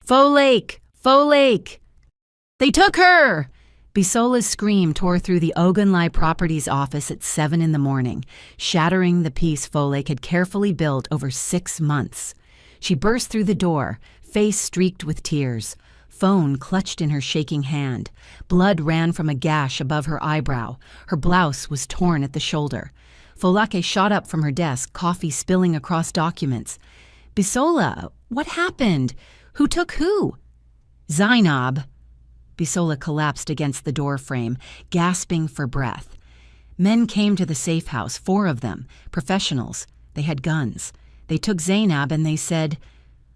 Faux Lake! Faux Lake! They took her! Bisola's scream tore through the Ogunlai Properties office at 7 in the morning, shattering the peace Faux Lake had carefully built over 6 months. She burst through the door, face streaked with tears. Phone clutched in her shaking hand. Blood ran from a gash above her eyebrow. Her blouse was torn at the shoulder. Folake shot up from her desk, coffee spilling across documents. Bisola, what happened? Who took who? Zainab. Bisola collapsed against the door frame, gasping for breath. Men came to the safe house, 4 of them, professionals. They had guns. They took Zainab and they said...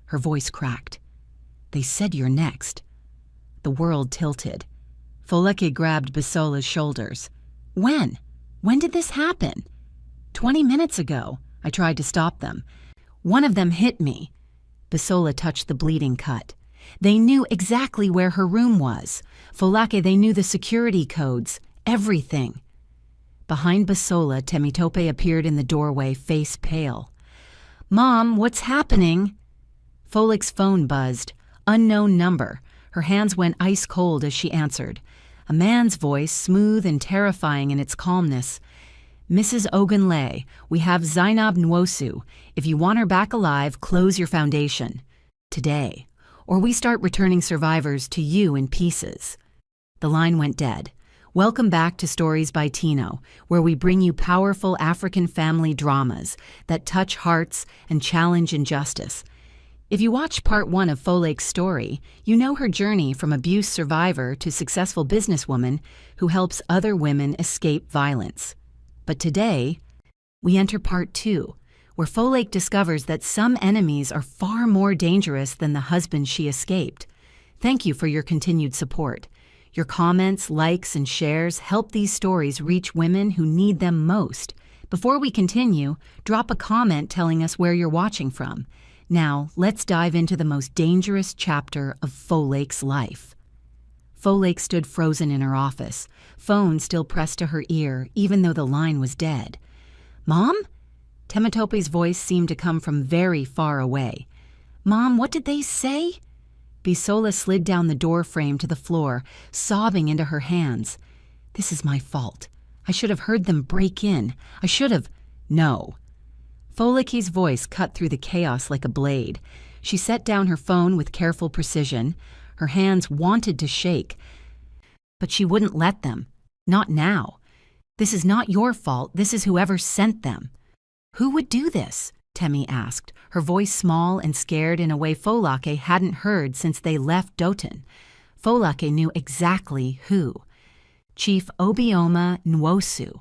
Her voice cracked. They said you're next. The world tilted. Folake grabbed Bisola's shoulders. When? When did this happen? 20 minutes ago. I tried to stop them. One of them hit me. Bisola touched the bleeding cut. They knew exactly where her room was. Folake, they knew the security codes, everything. Behind Bisola, Temitope appeared in the doorway, face pale. Mom, what's happening? Folake's phone buzzed. Unknown number. Her hands went ice cold as she answered. A man's voice, smooth and terrifying in its calmness. Mrs. Ogunlay, we have Zainab Nwosu. If you want her back alive, close your foundation. Today. Or we start returning survivors to you in pieces. The line went dead. Welcome back to Stories by Tino, where we bring you powerful African family dramas that touch hearts and challenge injustice. If you watch part 1 of Faux Lake's story, you know her journey from abuse survivor to successful businesswoman who helps other women escape violence. But today, we enter part 2, where Faux Lake discovers that some enemies are far more dangerous than the husband she escaped. Thank you for your continued support. Your comments, likes, and shares help these stories reach women who need them most. Before we continue, drop a comment telling us where you're watching from. Now, let's dive into the most dangerous chapter of Faux Lake's life. Faux Lake stood frozen in her office, phone still pressed to her ear, even though the line was dead. Mom? Temitope's voice seemed to come from very far away. Mom, what did they say? Bisola slid down the door frame to the floor, sobbing into her hands. This is my fault. I should have heard them break in. I should have... No. Folake's voice cut through the chaos like a blade. She set down her phone with careful precision. Her hands wanted to shake. But she wouldn't let them. Not now. This is not your fault. This is whoever sent them. Who would do this? Temi asked, her voice small and scared in a way Folake hadn't heard since they left Doton. Folake knew exactly who. Chief Obioma Nwosu,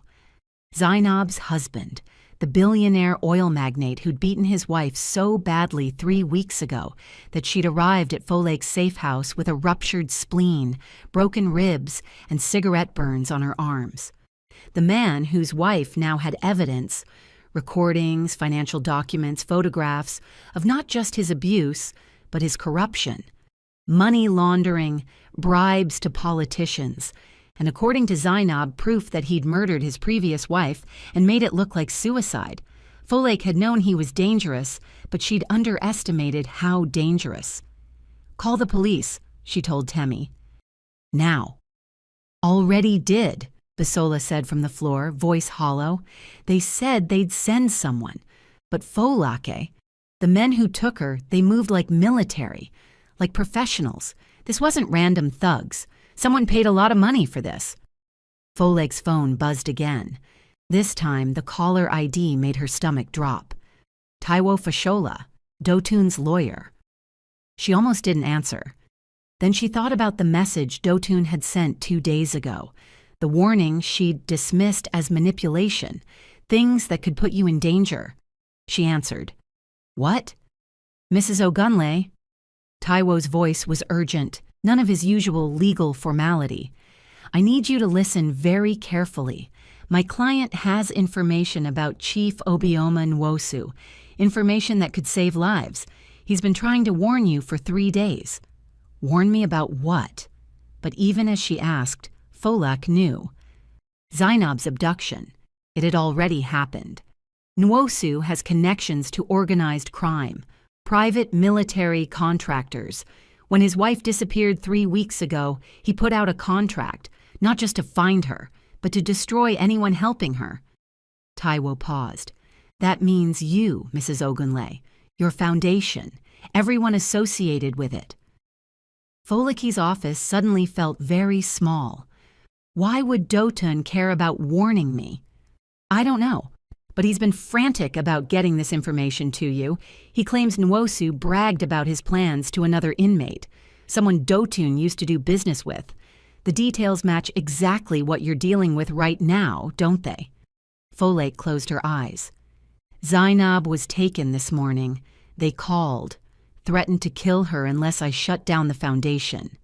Zainab's husband, the billionaire oil magnate who'd beaten his wife so badly 3 weeks ago that she'd arrived at Faux Lake's safe house with a ruptured spleen, broken ribs, and cigarette burns on her arms. The man whose wife now had evidence, recordings, financial documents, photographs of not just his abuse, but his corruption, money laundering, bribes to politicians, and according to Zainab, proof that he'd murdered his previous wife and made it look like suicide. Faux Lake had known he was dangerous, but she'd underestimated how dangerous. Call the police, she told Temi. Now. Already did, Bisola said from the floor, voice hollow. They said they'd send someone. But Folake, the men who took her, they moved like military, like professionals. This wasn't random thugs. Someone paid a lot of money for this. Faux Lake's phone buzzed again. This time, the caller ID made her stomach drop. Taiwo Fashola, Dotun's lawyer. She almost didn't answer. Then she thought about the message Dotun had sent 2 days ago. The warning she'd dismissed as manipulation, things that could put you in danger. She answered. What? Mrs. Ogunlay? Taiwo's voice was urgent, none of his usual legal formality. I need you to listen very carefully. My client has information about Chief Obioma Nwosu, information that could save lives. He's been trying to warn you for 3 days. Warn me about what? But even as she asked, Folak knew. Zainab's abduction. It had already happened. Nwosu has connections to organized crime, private military contractors. When his wife disappeared 3 weeks ago, he put out a contract, not just to find her, but to destroy anyone helping her. Taiwo paused. That means you, Mrs. Ogunle, your foundation, everyone associated with it. Folake's office suddenly felt very small. Why would Dotun care about warning me? I don't know, but he's been frantic about getting this information to you. He claims Nwosu bragged about his plans to another inmate, someone Dotun used to do business with. The details match exactly what you're dealing with right now, don't they? Folake closed her eyes. Zainab was taken this morning. They called, threatened to kill her unless I shut down the foundation.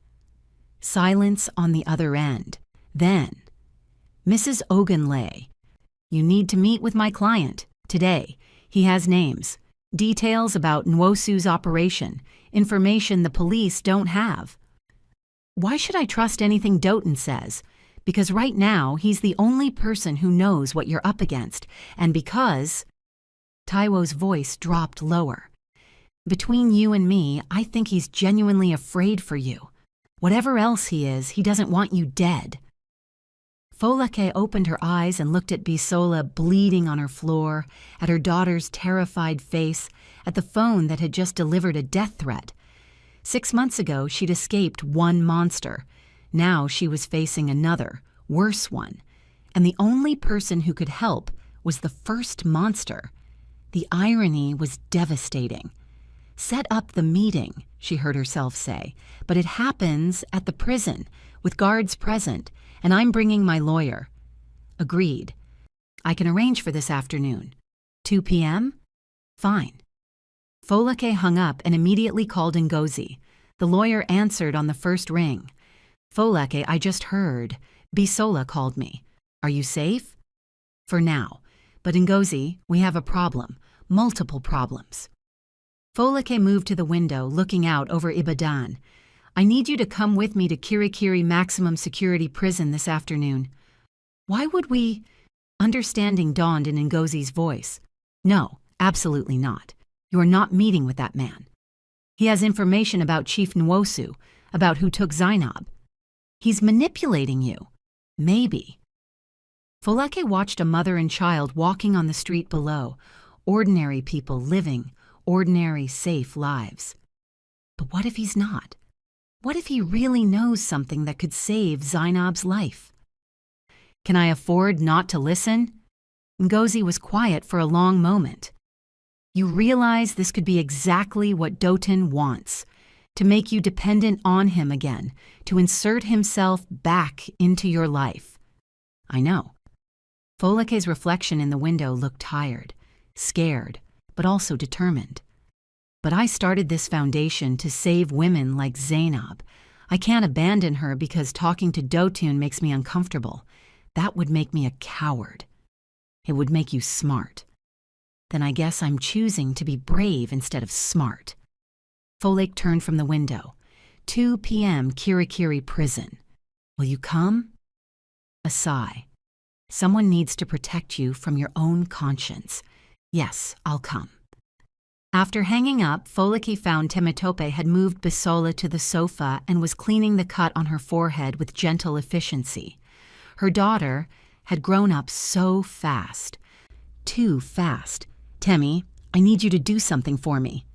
Silence on the other end. Then, Mrs. Ogunle, you need to meet with my client today. He has names, details about Nwosu's operation, information the police don't have. Why should I trust anything Dotun says? Because right now, he's the only person who knows what you're up against, and because... Taiwo's voice dropped lower. Between you and me, I think he's genuinely afraid for you. Whatever else he is, he doesn't want you dead. Folake opened her eyes and looked at Bisola bleeding on her floor, at her daughter's terrified face, at the phone that had just delivered a death threat. 6 months ago, she'd escaped one monster. Now she was facing another, worse one. And the only person who could help was the first monster. The irony was devastating. Set up the meeting, she heard herself say, but it happens at the prison, with guards present, and I'm bringing my lawyer. Agreed. I can arrange for this afternoon. 2 p.m.? Fine. Folake hung up and immediately called Ngozi. The lawyer answered on the first ring. Folake, I just heard. Bisola called me. Are you safe? For now. But Ngozi, we have a problem. Multiple problems. Folake moved to the window, looking out over Ibadan. I need you to come with me to Kirikiri Maximum Security Prison this afternoon. Why would we? Understanding dawned in Ngozi's voice. No, absolutely not. You are not meeting with that man. He has information about Chief Nwosu, about who took Zainab. He's manipulating you. Maybe. Folake watched a mother and child walking on the street below, ordinary people living ordinary, safe lives. But what if he's not? What if he really knows something that could save Zainab's life? Can I afford not to listen? Ngozi was quiet for a long moment. You realize this could be exactly what Dotun wants, to make you dependent on him again, to insert himself back into your life. I know. Folake's reflection in the window looked tired, scared, but also determined. But I started this foundation to save women like Zainab. I can't abandon her because talking to Dotun makes me uncomfortable. That would make me a coward. It would make you smart. Then I guess I'm choosing to be brave instead of smart. Folake turned from the window. 2 p.m. Kirikiri Prison. Will you come? A sigh. Someone needs to protect you from your own conscience. Yes, I'll come. After hanging up, Folake found Temitope had moved Bisola to the sofa and was cleaning the cut on her forehead with gentle efficiency. Her daughter had grown up so fast. Too fast. Temi, I need you to do something for me.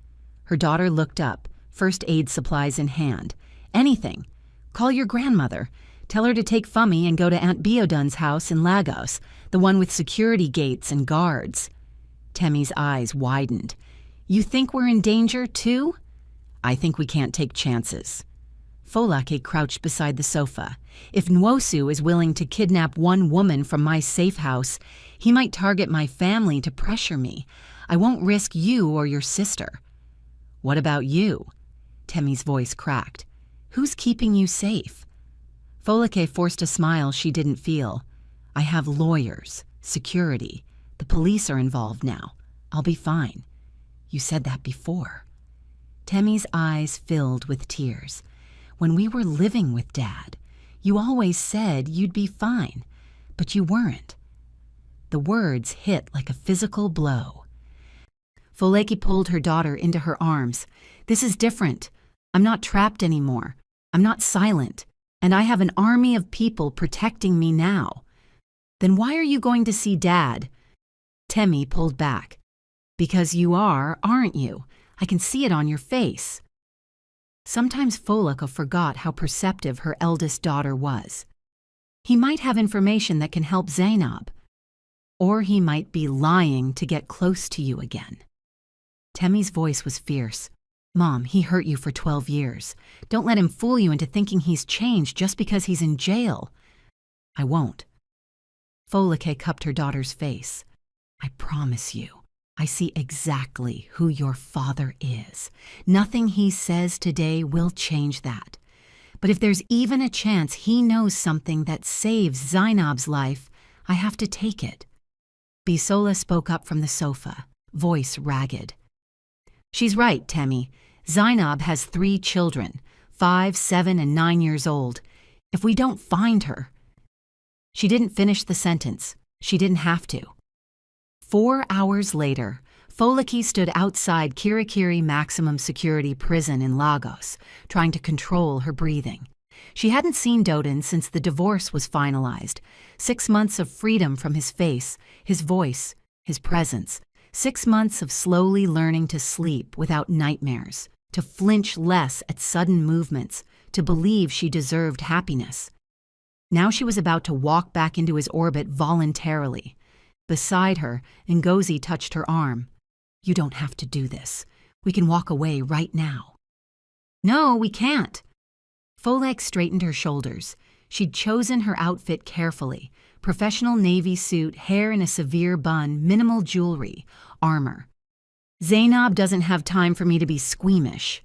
Her daughter looked up, first aid supplies in hand. Anything. Call your grandmother. Tell her to take Fummy and go to Aunt Biodun's house in Lagos, the one with security gates and guards. Temi's eyes widened. You think we're in danger, too? I think we can't take chances. Folake crouched beside the sofa. If Nwosu is willing to kidnap one woman from my safe house, he might target my family to pressure me. I won't risk you or your sister. What about you? Temi's voice cracked. Who's keeping you safe? Folake forced a smile she didn't feel. I have lawyers, security. The police are involved now. I'll be fine. You said that before. Temi's eyes filled with tears. When we were living with Dad, you always said you'd be fine, but you weren't. The words hit like a physical blow. Folake pulled her daughter into her arms. This is different. I'm not trapped anymore. I'm not silent. And I have an army of people protecting me now. Then why are you going to see Dad? Temi pulled back. Because you are, aren't you? I can see it on your face. Sometimes Foleka forgot how perceptive her eldest daughter was. He might have information that can help Zainab. Or he might be lying to get close to you again. Temi's voice was fierce. Mom, he hurt you for 12 years. Don't let him fool you into thinking he's changed just because he's in jail. I won't. Foleka cupped her daughter's face. I promise you, I see exactly who your father is. Nothing he says today will change that. But if there's even a chance he knows something that saves Zainab's life, I have to take it. Bisola spoke up from the sofa, voice ragged. She's right, Temi. Zainab has 3 children, 5, 7, and 9 years old. If we don't find her... She didn't finish the sentence. She didn't have to. 4 hours later, Foleki stood outside Kirikiri Maximum Security Prison in Lagos, trying to control her breathing. She hadn't seen Doden since the divorce was finalized. 6 months of freedom from his face, his voice, his presence. 6 months of slowly learning to sleep without nightmares, to flinch less at sudden movements, to believe she deserved happiness. Now she was about to walk back into his orbit voluntarily. Beside her, Ngozi touched her arm. You don't have to do this. We can walk away right now. No, we can't. Folek straightened her shoulders. She'd chosen her outfit carefully. Professional navy suit, hair in a severe bun, minimal jewelry, armor. Zainab doesn't have time for me to be squeamish.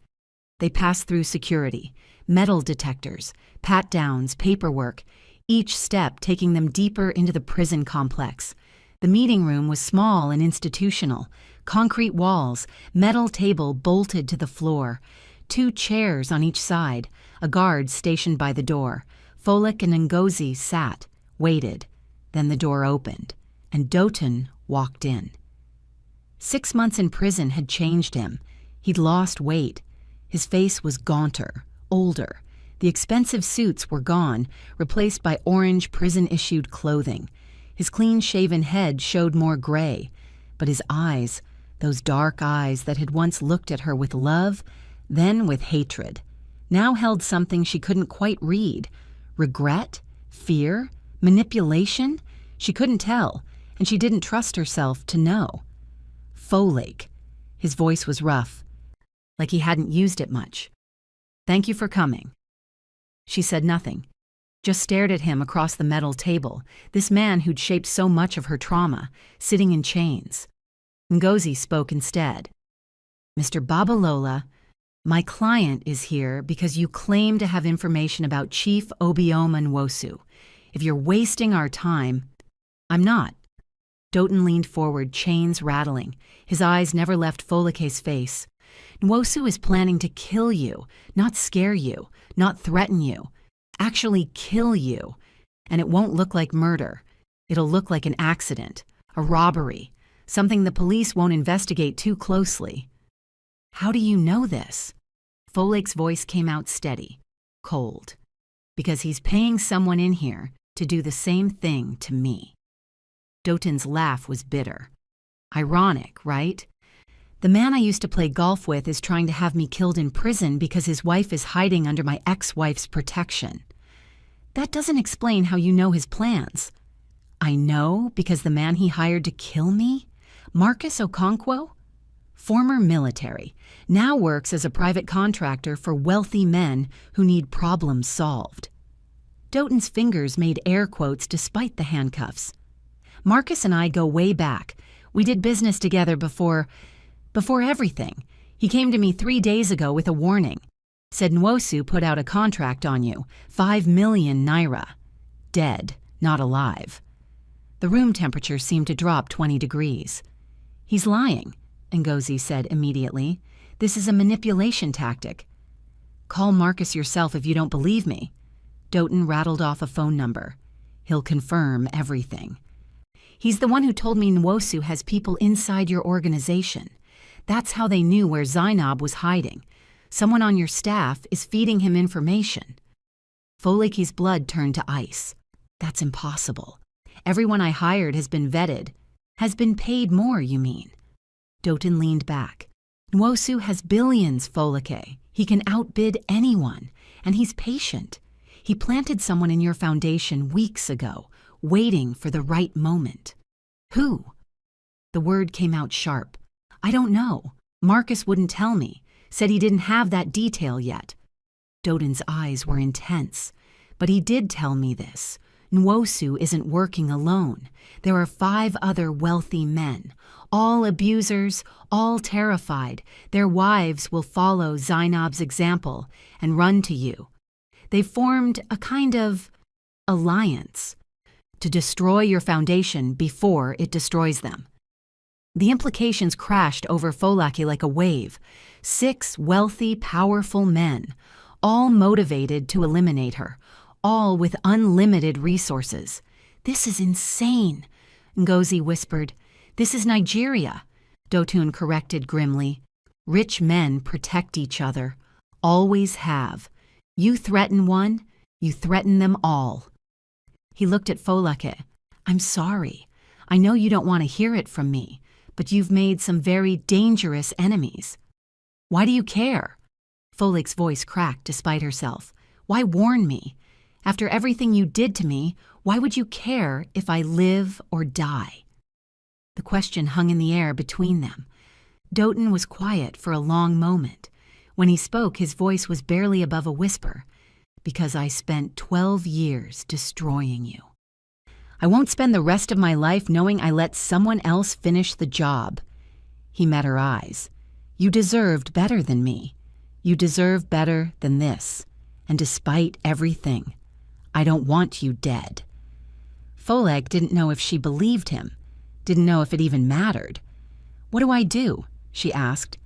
They passed through security, metal detectors, pat-downs, paperwork, each step taking them deeper into the prison complex. The meeting room was small and institutional. Concrete walls, metal table bolted to the floor, 2 chairs on each side, a guard stationed by the door. Folek and Ngozi sat, waited. Then the door opened, and Doten walked in. 6 months in prison had changed him. He'd lost weight. His face was gaunter, older. The expensive suits were gone, replaced by orange prison-issued clothing. His clean-shaven head showed more gray, but his eyes, those dark eyes that had once looked at her with love, then with hatred, now held something she couldn't quite read. Regret? Fear? Manipulation? She couldn't tell, and she didn't trust herself to know. Folek. His voice was rough, like he hadn't used it much. Thank you for coming. She said nothing, just stared at him across the metal table, this man who'd shaped so much of her trauma, sitting in chains. Ngozi spoke instead. Mr. Babalola, my client is here because you claim to have information about Chief Obioma Nwosu. If you're wasting our time, I'm not. Doten leaned forward, chains rattling. His eyes never left Foleke's face. Nwosu is planning to kill you, not scare you, not threaten you. Actually kill you. And it won't look like murder. It'll look like an accident, a robbery, something the police won't investigate too closely. How do you know this? Folek's voice came out steady, cold. Because he's paying someone in here to do the same thing to me. Doten's laugh was bitter. Ironic, right? The man I used to play golf with is trying to have me killed in prison because his wife is hiding under my ex-wife's protection. That doesn't explain how you know his plans. I know because the man he hired to kill me? Marcus Okonkwo? Former military, now works as a private contractor for wealthy men who need problems solved. Doten's fingers made air quotes despite the handcuffs. Marcus and I go way back. We did business together before everything. He came to me 3 days ago with a warning. Said Nwosu put out a contract on you, 5 million naira. Dead, not alive. The room temperature seemed to drop 20 degrees. He's lying, Ngozi said immediately. This is a manipulation tactic. Call Marcus yourself if you don't believe me. Doten rattled off a phone number. He'll confirm everything. He's the one who told me Nwosu has people inside your organization. That's how they knew where Zainab was hiding. Someone on your staff is feeding him information. Folake's blood turned to ice. That's impossible. Everyone I hired has been vetted. Has been paid more, you mean? Doten leaned back. Nwosu has billions, Folake. He can outbid anyone, and he's patient. He planted someone in your foundation weeks ago, waiting for the right moment. Who? The word came out sharp. I don't know. Marcus wouldn't tell me. Said he didn't have that detail yet. Doten's eyes were intense. But he did tell me this. Nwosu isn't working alone. There are 5 other wealthy men, all abusers, all terrified. Their wives will follow Zainab's example and run to you. They've formed a kind of alliance to destroy your foundation before it destroys them. The implications crashed over Folake like a wave. 6 wealthy, powerful men, all motivated to eliminate her, all with unlimited resources. This is insane, Ngozi whispered. This is Nigeria, Dotun corrected grimly. Rich men protect each other, always have. You threaten one, you threaten them all. He looked at Folake. I'm sorry. I know you don't want to hear it from me, but you've made some very dangerous enemies. Why do you care? Folake's voice cracked despite herself. Why warn me? After everything you did to me, why would you care if I live or die? The question hung in the air between them. Doten was quiet for a long moment. When he spoke, his voice was barely above a whisper. Because I spent 12 years destroying you. I won't spend the rest of my life knowing I let someone else finish the job. He met her eyes. You deserved better than me. You deserve better than this. And despite everything, I don't want you dead. Folake didn't know if she believed him, didn't know if it even mattered. What do I do? She asked.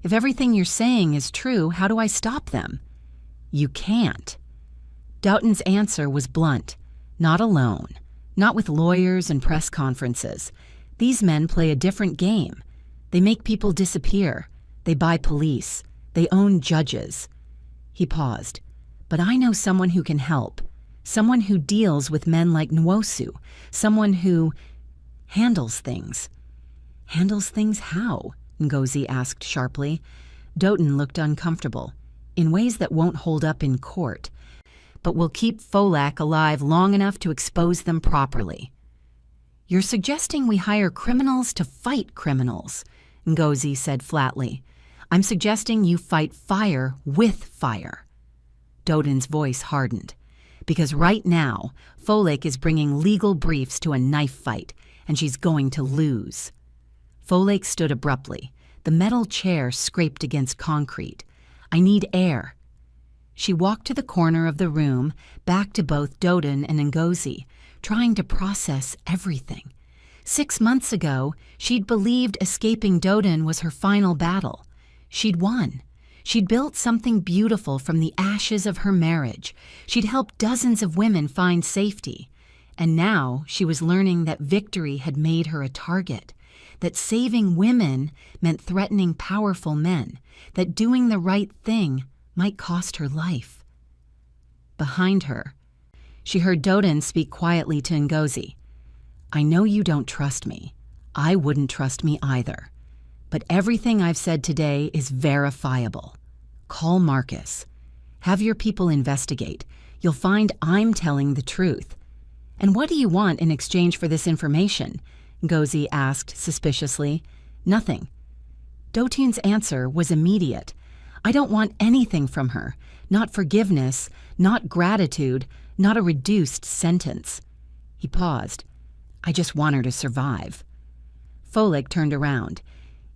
If everything you're saying is true, how do I stop them? You can't. Doughton's answer was blunt. Not alone. Not with lawyers and press conferences. These men play a different game. They make people disappear. They buy police. They own judges. He paused. But I know someone who can help. Someone who deals with men like Nwosu. Someone who handles things. Handles things how? Ngozi asked sharply. Doten looked uncomfortable. In ways that won't hold up in court. But will keep Folake alive long enough to expose them properly. You're suggesting we hire criminals to fight criminals, Ngozi said flatly. I'm suggesting you fight fire with fire. Doten's voice hardened. Because right now, Folake is bringing legal briefs to a knife fight, and she's going to lose. Folake stood abruptly. The metal chair scraped against concrete. I need air. She walked to the corner of the room, back to both Doten and Ngozi, trying to process everything. 6 months ago, she'd believed escaping Doten was her final battle. She'd won. She'd built something beautiful from the ashes of her marriage. She'd helped dozens of women find safety. And now she was learning that victory had made her a target, that saving women meant threatening powerful men, that doing the right thing might cost her life. Behind her, she heard Doten speak quietly to Ngozi. I know you don't trust me. I wouldn't trust me either. But everything I've said today is verifiable. Call Marcus. Have your people investigate. You'll find I'm telling the truth. And what do you want in exchange for this information? Ngozi asked suspiciously. Nothing. Dotun's answer was immediate. I don't want anything from her. Not forgiveness, not gratitude, not a reduced sentence. He paused. I just want her to survive. Folake turned around.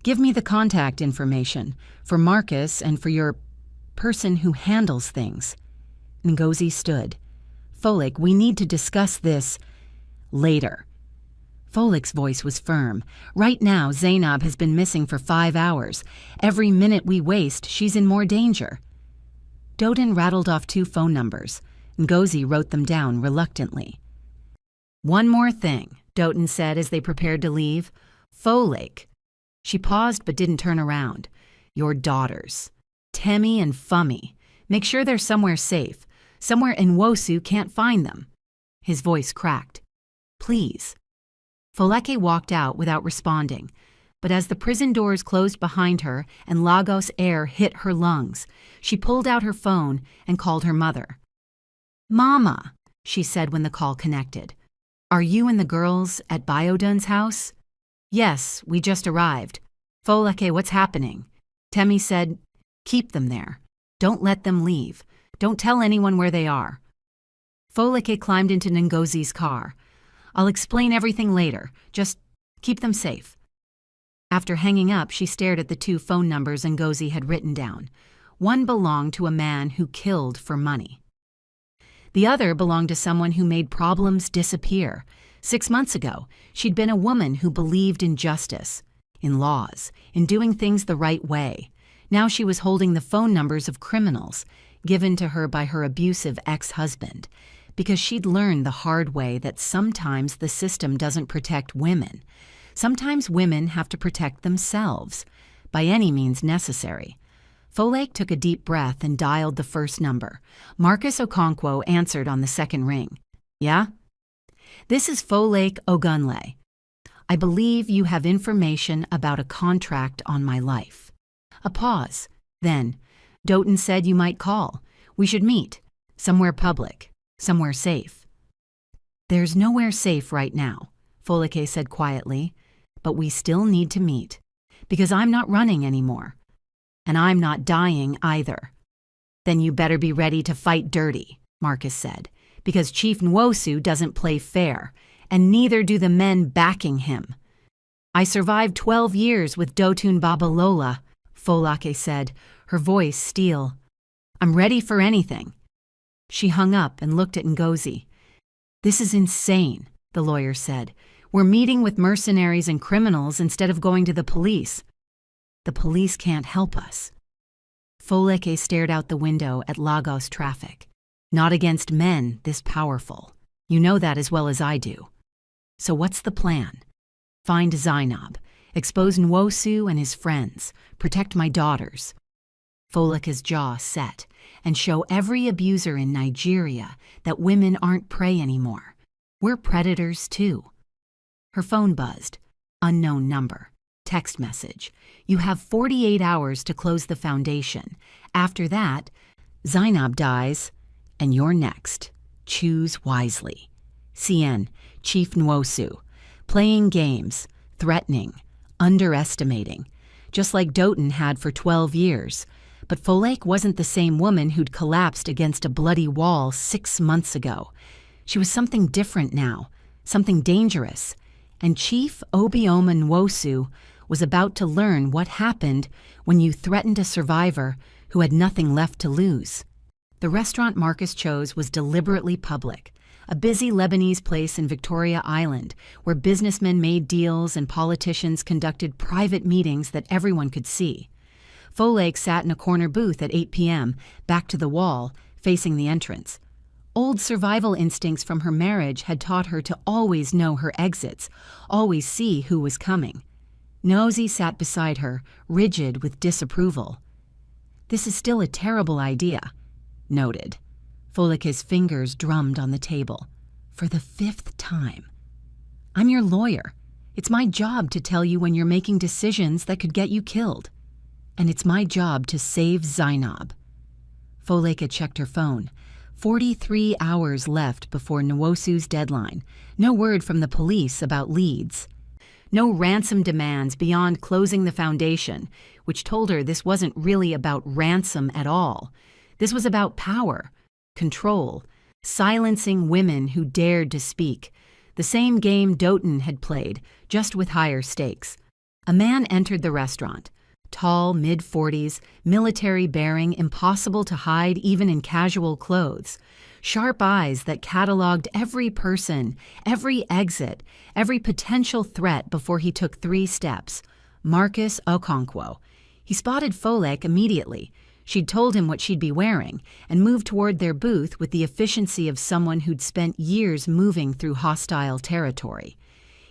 Give me the contact information for Marcus and for your person who handles things. Ngozi stood. Folake, we need to discuss this later. Folake's voice was firm. Right now, Zainab has been missing for 5 hours. Every minute we waste, she's in more danger. Doten rattled off 2 phone numbers. Ngozi wrote them down reluctantly. One more thing, Doten said as they prepared to leave. Folake. She paused but didn't turn around. Your daughters. Temi and Fummy. Make sure they're somewhere safe, somewhere Nwosu can't find them." His voice cracked. "Please." Foleke walked out without responding, but as the prison doors closed behind her and Lagos air hit her lungs, she pulled out her phone and called her mother. "Mama," she said when the call connected. "Are you and the girls at Biodun's house?" "Yes, we just arrived." "Foleke, what's happening?" Temi said, "Keep them there. Don't let them leave. Don't tell anyone where they are." Foleke climbed into Ngozi's car. "I'll explain everything later. Just keep them safe." After hanging up, she stared at the 2 phone numbers Ngozi had written down. One belonged to a man who killed for money. The other belonged to someone who made problems disappear. 6 months ago, she'd been a woman who believed in justice, in laws, in doing things the right way. Now she was holding the phone numbers of criminals, given to her by her abusive ex-husband, because she'd learned the hard way that sometimes the system doesn't protect women. Sometimes women have to protect themselves, by any means necessary. Folake took a deep breath and dialed the first number. Marcus Okonkwo answered on the second ring. "Yeah?" "This is Folake Ogunle. I believe you have information about a contract on my life." A pause. Then, "Doughton said you might call. We should meet. Somewhere public. Somewhere safe." "There's nowhere safe right now," Folake said quietly. "But we still need to meet. Because I'm not running anymore. And I'm not dying either." "Then you better be ready to fight dirty," Marcus said. "Because Chief Nwosu doesn't play fair. And neither do the men backing him." "I survived 12 years with Dotun Babalola," Folake said, her voice steel. "I'm ready for anything." She hung up and looked at Ngozi. "This is insane," the lawyer said. "We're meeting with mercenaries and criminals instead of going to the police." "The police can't help us." Folake stared out the window at Lagos traffic. "Not against men this powerful. You know that as well as I do. So what's the plan?" "Find Zainab. Expose Nwosu and his friends. Protect my daughters." Folake's jaw set. "And show every abuser in Nigeria that women aren't prey anymore. We're predators too." Her phone buzzed. Unknown number. Text message. "You have 48 hours to close the foundation. After that, Zainab dies, and you're next. Choose wisely. CN, Chief Nwosu. Playing games, threatening, underestimating, just like Doughton had for 12 years. But Folake wasn't the same woman who'd collapsed against a bloody wall 6 months ago. She was something different now, something dangerous. And Chief Obioma Nwosu was about to learn what happened when you threatened a survivor who had nothing left to lose. The restaurant Marcus chose was deliberately public, a busy Lebanese place in Victoria Island where businessmen made deals and politicians conducted private meetings that everyone could see. Folake sat in a corner booth at 8 p.m., back to the wall, facing the entrance. Old survival instincts from her marriage had taught her to always know her exits, always see who was coming. Ngozi sat beside her, rigid with disapproval. "This is still a terrible idea." "Noted." Folake's fingers drummed on the table. "For the 5th time. I'm your lawyer. It's my job to tell you when you're making decisions that could get you killed. And it's my job to save Zainab." Folake checked her phone. 43 hours left before Nwosu's deadline. No word from the police about leads. No ransom demands beyond closing the foundation, which told her this wasn't really about ransom at all. This was about power, control, silencing women who dared to speak. The same game Doughton had played, just with higher stakes. A man entered the restaurant. Tall, mid-40s, military-bearing, impossible to hide even in casual clothes. Sharp eyes that cataloged every person, every exit, every potential threat before he took 3 steps. Marcus Okonkwo. He spotted Folake immediately. She'd told him what she'd be wearing, and moved toward their booth with the efficiency of someone who'd spent years moving through hostile territory.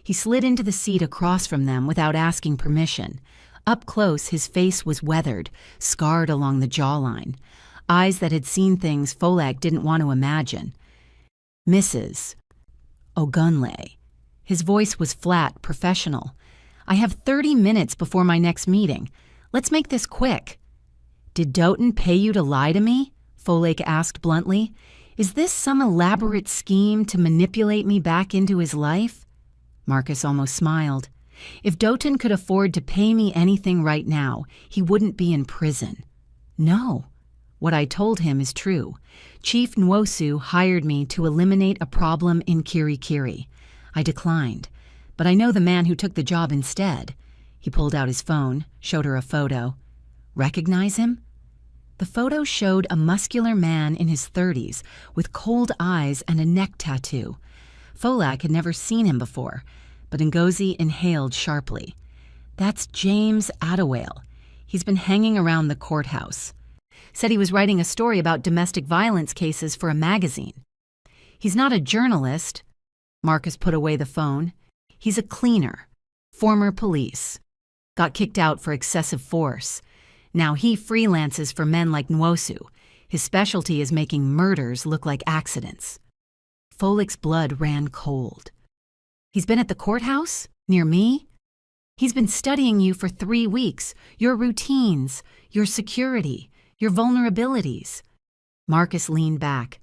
He slid into the seat across from them without asking permission. Up close, his face was weathered, scarred along the jawline. Eyes that had seen things Folak didn't want to imagine. Mrs. Ogunle. His voice was flat, professional. I have 30 minutes before my next meeting. Let's make this quick. Did Doughton pay you to lie to me? Folak asked bluntly. Is this some elaborate scheme to manipulate me back into his life? Marcus almost smiled. If Doughton could afford to pay me anything right now, he wouldn't be in prison. No. What I told him is true. Chief Nwosu hired me to eliminate a problem in Kirikiri. I declined, but I know the man who took the job instead. He pulled out his phone, showed her a photo. Recognize him? The photo showed a muscular man in his 30s with cold eyes and a neck tattoo. Folak had never seen him before, but Ngozi inhaled sharply. That's James Attawale. He's been hanging around the courthouse. Said he was writing a story about domestic violence cases for a magazine. He's not a journalist. Marcus put away the phone. He's a cleaner, former police. Got kicked out for excessive force. Now he freelances for men like Nwosu. His specialty is making murders look like accidents. Folak's blood ran cold. He's been at the courthouse? Near me? He's been studying you for 3 weeks. Your routines, your security, your vulnerabilities. Marcus leaned back.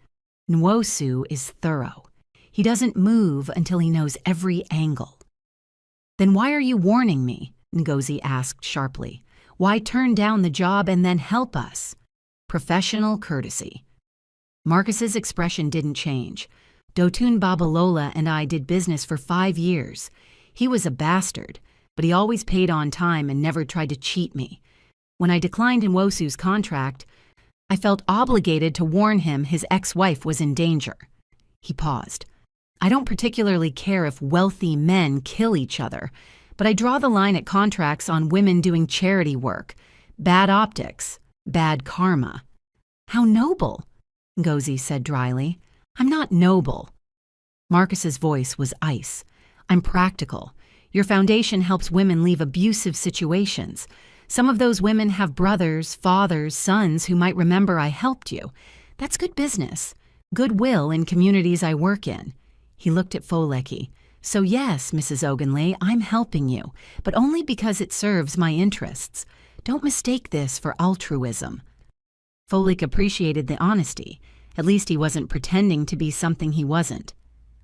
Nwosu is thorough. He doesn't move until he knows every angle. Then why are you warning me? Ngozi asked sharply. Why turn down the job and then help us? Professional courtesy. Marcus's expression didn't change. Dotun Babalola and I did business for 5 years. He was a bastard, but he always paid on time and never tried to cheat me. When I declined Nwosu's contract, I felt obligated to warn him his ex-wife was in danger. He paused. I don't particularly care if wealthy men kill each other, but I draw the line at contracts on women doing charity work. Bad optics, bad karma. How noble, Ngozi said dryly. I'm not noble. Marcus's voice was ice. I'm practical. Your foundation helps women leave abusive situations. Some of those women have brothers, fathers, sons who might remember I helped you. That's good business. Goodwill in communities I work in. He looked at Foleki. So yes, Mrs. Ogunle, I'm helping you, but only because it serves my interests. Don't mistake this for altruism. Folek appreciated the honesty. At least he wasn't pretending to be something he wasn't.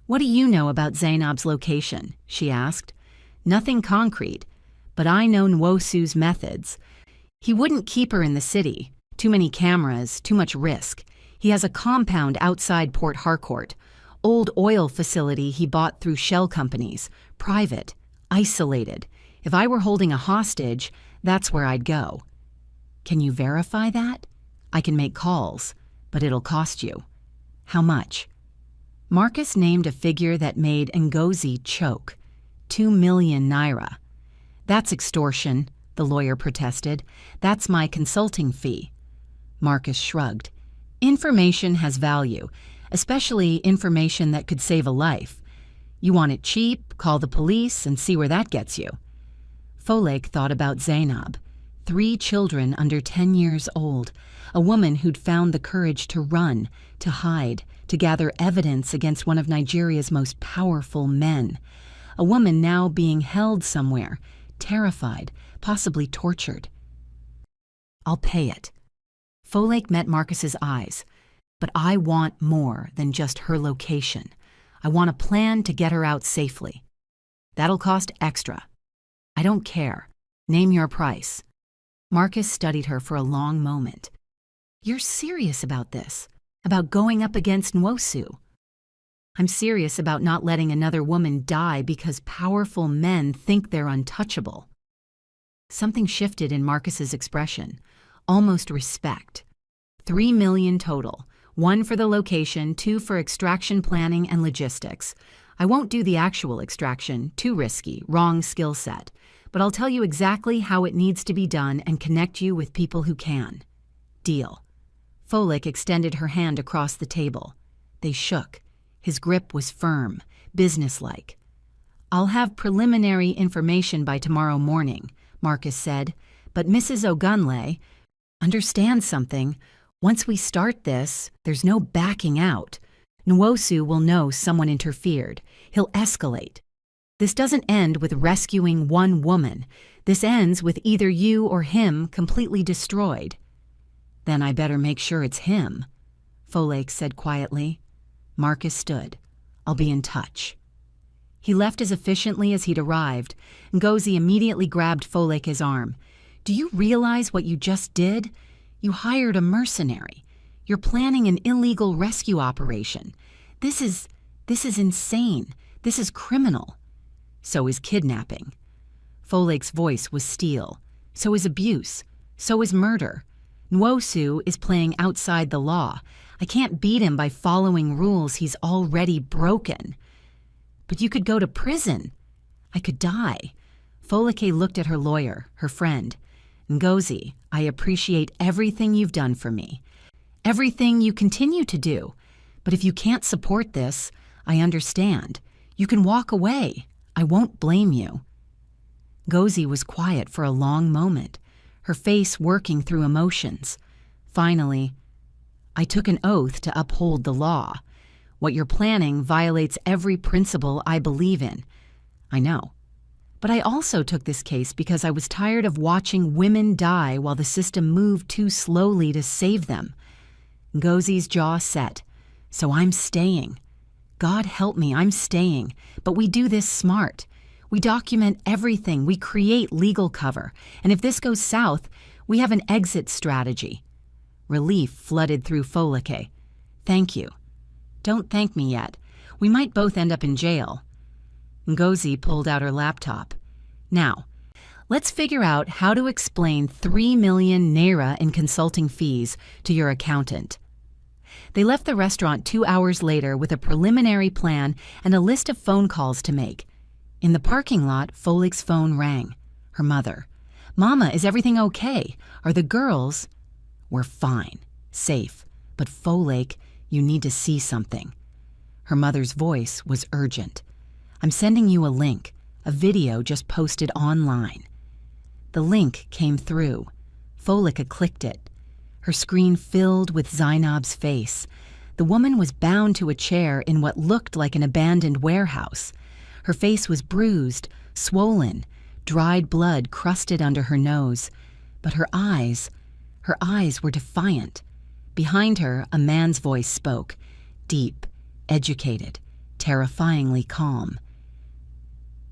What do you know about Zainab's location? She asked. Nothing concrete, but I know Nwosu's methods. He wouldn't keep her in the city. Too many cameras, too much risk. He has a compound outside Port Harcourt. Old oil facility he bought through shell companies. Private, isolated. If I were holding a hostage, that's where I'd go. Can you verify that? I can make calls, but it'll cost you. How much? Marcus named a figure that made Ngozi choke. 2 million naira. That's extortion, the lawyer protested. That's my consulting fee. Marcus shrugged. Information has value, especially information that could save a life. You want it cheap, call the police and see where that gets you. Folek thought about Zainab. 3 children under 10 years old. A woman who'd found the courage to run, to hide, to gather evidence against one of Nigeria's most powerful men. A woman now being held somewhere, terrified, possibly tortured. I'll pay it. Folek met Marcus's eyes. But I want more than just her location. I want a plan to get her out safely. That'll cost extra. I don't care. Name your price. Marcus studied her for a long moment. You're serious about this? About going up against Nwosu? I'm serious about not letting another woman die because powerful men think they're untouchable. Something shifted in Marcus's expression, almost respect. 3 million total. 1 for the location, 2 for extraction planning and logistics. I won't do the actual extraction, too risky, wrong skill set. But I'll tell you exactly how it needs to be done and connect you with people who can. Deal. Folek extended her hand across the table. They shook. His grip was firm, businesslike. I'll have preliminary information by tomorrow morning. Marcus said, but Mrs. Ogunlay, understand something. Once we start this, there's no backing out. Nwosu will know someone interfered. He'll escalate. This doesn't end with rescuing one woman. This ends with either you or him completely destroyed. Then I better make sure it's him, Folake said quietly. Marcus stood. I'll be in touch. He left as efficiently as he'd arrived. Ngozi immediately grabbed Foleke's arm. Do you realize what you just did? You hired a mercenary. You're planning an illegal rescue operation. This is insane. This is criminal. So is kidnapping. Foleke's voice was steel. So is abuse. So is murder. Nwosu is playing outside the law. I can't beat him by following rules he's already broken. But you could go to prison. I could die. Folake looked at her lawyer, her friend. Ngozi, I appreciate everything you've done for me. Everything you continue to do. But if you can't support this, I understand. You can walk away. I won't blame you. Ngozi was quiet for a long moment, her face working through emotions. Finally, I took an oath to uphold the law. What you're planning violates every principle I believe in. I know. But I also took this case because I was tired of watching women die while the system moved too slowly to save them. Ngozi's jaw set. So I'm staying. God help me, I'm staying. But we do this smart. We document everything. We create legal cover. And if this goes south, we have an exit strategy. Relief flooded through Folake. Thank you. Don't thank me yet. We might both end up in jail. Ngozi pulled out her laptop. Now, let's figure out how to explain 3 million naira in consulting fees to your accountant. They left the restaurant 2 hours later with a preliminary plan and a list of phone calls to make. In the parking lot, Foleke's phone rang. Her mother. Mama, is everything okay? Are the girls? We're fine. Safe. But Folake, you need to see something. Her mother's voice was urgent. I'm sending you a link, a video just posted online. The link came through. Folake clicked it. Her screen filled with Zainab's face. The woman was bound to a chair in what looked like an abandoned warehouse. Her face was bruised, swollen, dried blood crusted under her nose. But her eyes were defiant. Behind her, a man's voice spoke, deep, educated, terrifyingly calm.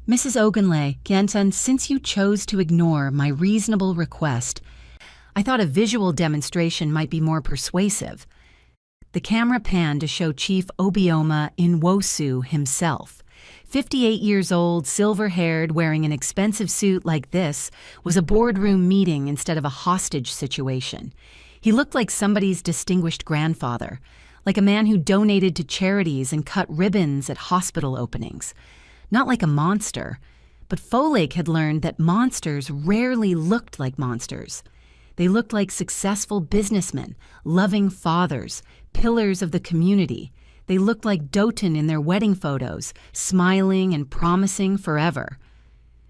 Mrs. Ogunlay, Kienton, since you chose to ignore my reasonable request, I thought a visual demonstration might be more persuasive. The camera panned to show Chief Obioma Nwosu himself. 58 years old, silver-haired, wearing an expensive suit like this, was a boardroom meeting instead of a hostage situation. He looked like somebody's distinguished grandfather, like a man who donated to charities and cut ribbons at hospital openings. Not like a monster, but Folake had learned that monsters rarely looked like monsters. They looked like successful businessmen, loving fathers, pillars of the community. They looked like Doton in their wedding photos, smiling and promising forever.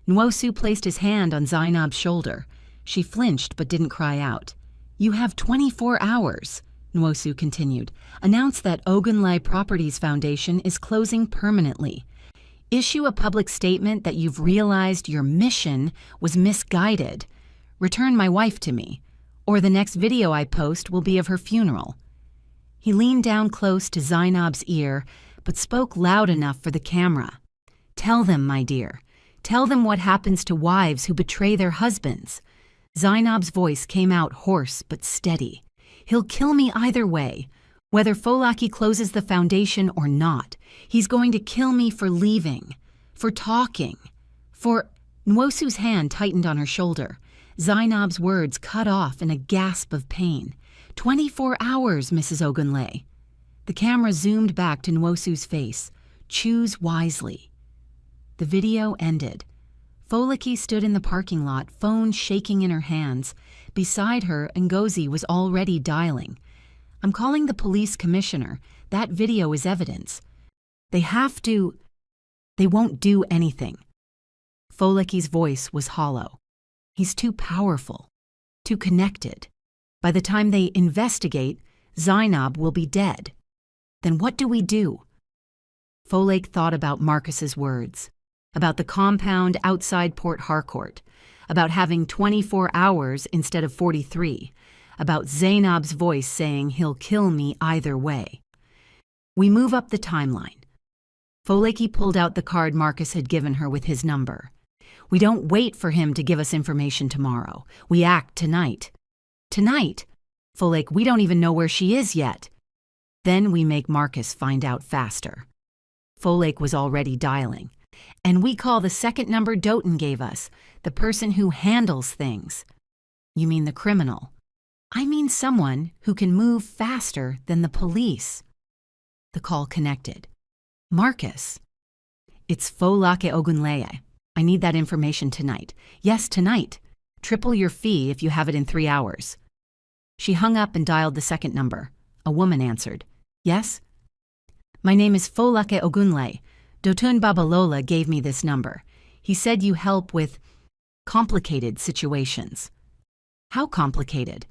Nwosu placed his hand on Zainab's shoulder. She flinched but didn't cry out. You have 24 hours, Nwosu continued. Announce that Ogunlay Properties Foundation is closing permanently. Issue a public statement that you've realized your mission was misguided. Return my wife to me, or the next video I post will be of her funeral. He leaned down close to Zainab's ear, but spoke loud enough for the camera. Tell them, my dear. Tell them what happens to wives who betray their husbands. Zainab's voice came out hoarse but steady. He'll kill me either way. Whether Folake closes the foundation or not, he's going to kill me for leaving, for talking, for... Nwosu's hand tightened on her shoulder. Zainab's words cut off in a gasp of pain. 24 hours, Mrs. Ogunlay. The camera zoomed back to Nwosu's face. Choose wisely. The video ended. Folake stood in the parking lot, phone shaking in her hands. Beside her, Ngozi was already dialing. I'm calling the police commissioner. That video is evidence. They won't do anything. Folake's voice was hollow. He's too powerful, too connected. By the time they investigate, Zainab will be dead. Then what do we do? Folake thought about Marcus's words, about the compound outside Port Harcourt, about having 24 hours instead of 43, about Zainab's voice saying he'll kill me either way. We move up the timeline. Folake pulled out the card Marcus had given her with his number. We don't wait for him to give us information tomorrow. We act tonight. Tonight? Folake, we don't even know where she is yet. Then we make Marcus find out faster. Folake was already dialing. And we call the second number Doughton gave us, the person who handles things. You mean the criminal? I mean someone who can move faster than the police. The call connected. Marcus. It's Folake Ogunleye. I need that information tonight. Yes, tonight. Triple your fee if you have it in 3 hours. She hung up and dialed the second number. A woman answered. Yes? My name is Folake Ogunleye. Dotun Babalola gave me this number. He said you help with complicated situations. How complicated?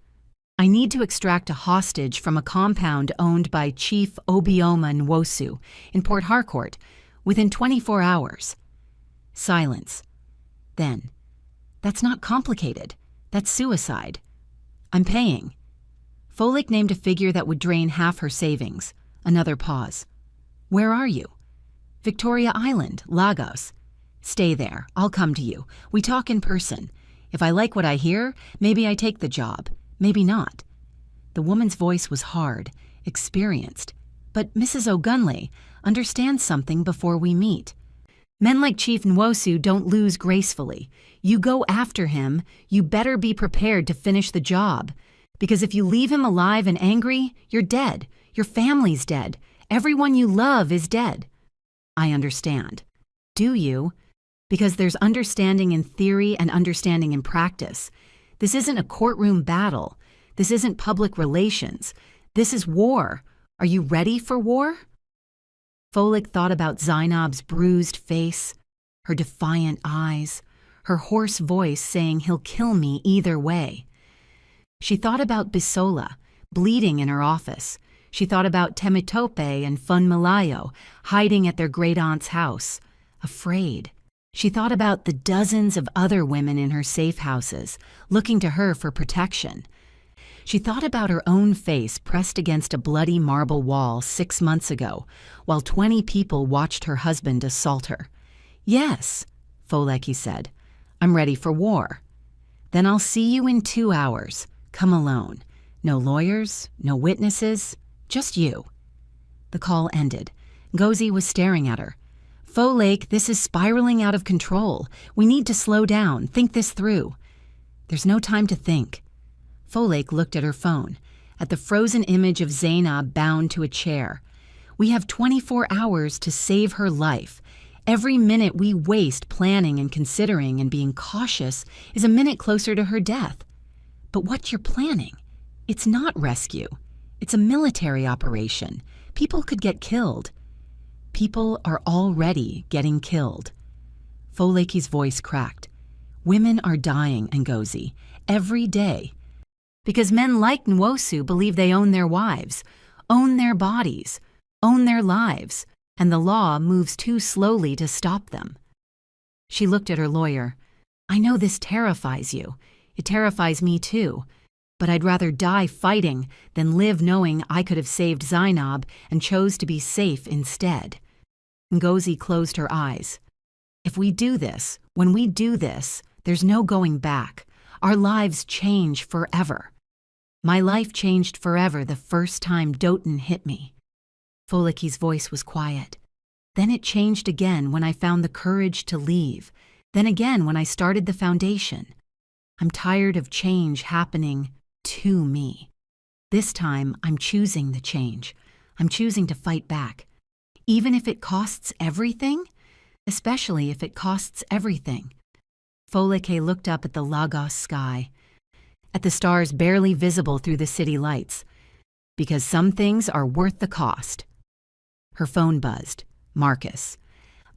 I need to extract a hostage from a compound owned by Chief Obioma Nwosu in Port Harcourt within 24 hours. Silence. Then, that's not complicated. That's suicide. I'm paying. Folake named a figure that would drain half her savings. Another pause. Where are you? Victoria Island, Lagos. Stay there. I'll come to you. We talk in person. If I like what I hear, maybe I take the job. Maybe not. The woman's voice was hard, experienced. But Mrs. Ogunleye understands something before we meet. Men like Chief Nwosu don't lose gracefully. You go after him, you better be prepared to finish the job. Because if you leave him alive and angry, you're dead. Your family's dead. Everyone you love is dead. I understand. Do you? Because there's understanding in theory and understanding in practice. This isn't a courtroom battle. This isn't public relations. This is war. Are you ready for war? Folake thought about Zainab's bruised face, her defiant eyes, her hoarse voice saying he'll kill me either way. She thought about Bisola, bleeding in her office. She thought about Temitope and Funmilayo, hiding at their great-aunt's house, afraid. She thought about the dozens of other women in her safe houses, looking to her for protection. She thought about her own face pressed against a bloody marble wall 6 months ago, while 20 people watched her husband assault her. Yes, Folake said, I'm ready for war. Then I'll see you in 2 hours. Come alone. No lawyers, no witnesses, just you. The call ended. Ngozi was staring at her. Folake, this is spiraling out of control. We need to slow down, think this through. There's no time to think. Folake looked at her phone, at the frozen image of Zainab bound to a chair. We have 24 hours to save her life. Every minute we waste planning and considering and being cautious is a minute closer to her death. But what you're planning, it's not rescue. It's a military operation. People could get killed. People are already getting killed. Folake's voice cracked. Women are dying, Ngozi, every day. Because men like Nwosu believe they own their wives, own their bodies, own their lives, and the law moves too slowly to stop them. She looked at her lawyer. I know this terrifies you. It terrifies me too. But I'd rather die fighting than live knowing I could have saved Zainab and chose to be safe instead. Ngozi closed her eyes. If we do this, when we do this, there's no going back. Our lives change forever. My life changed forever the first time Doughton hit me. Folake's voice was quiet. Then it changed again when I found the courage to leave. Then again when I started the foundation. I'm tired of change happening to me. This time, I'm choosing the change. I'm choosing to fight back. Even if it costs everything, especially if it costs everything. Folake looked up at the Lagos sky, at the stars barely visible through the city lights, because some things are worth the cost. Her phone buzzed. Marcus.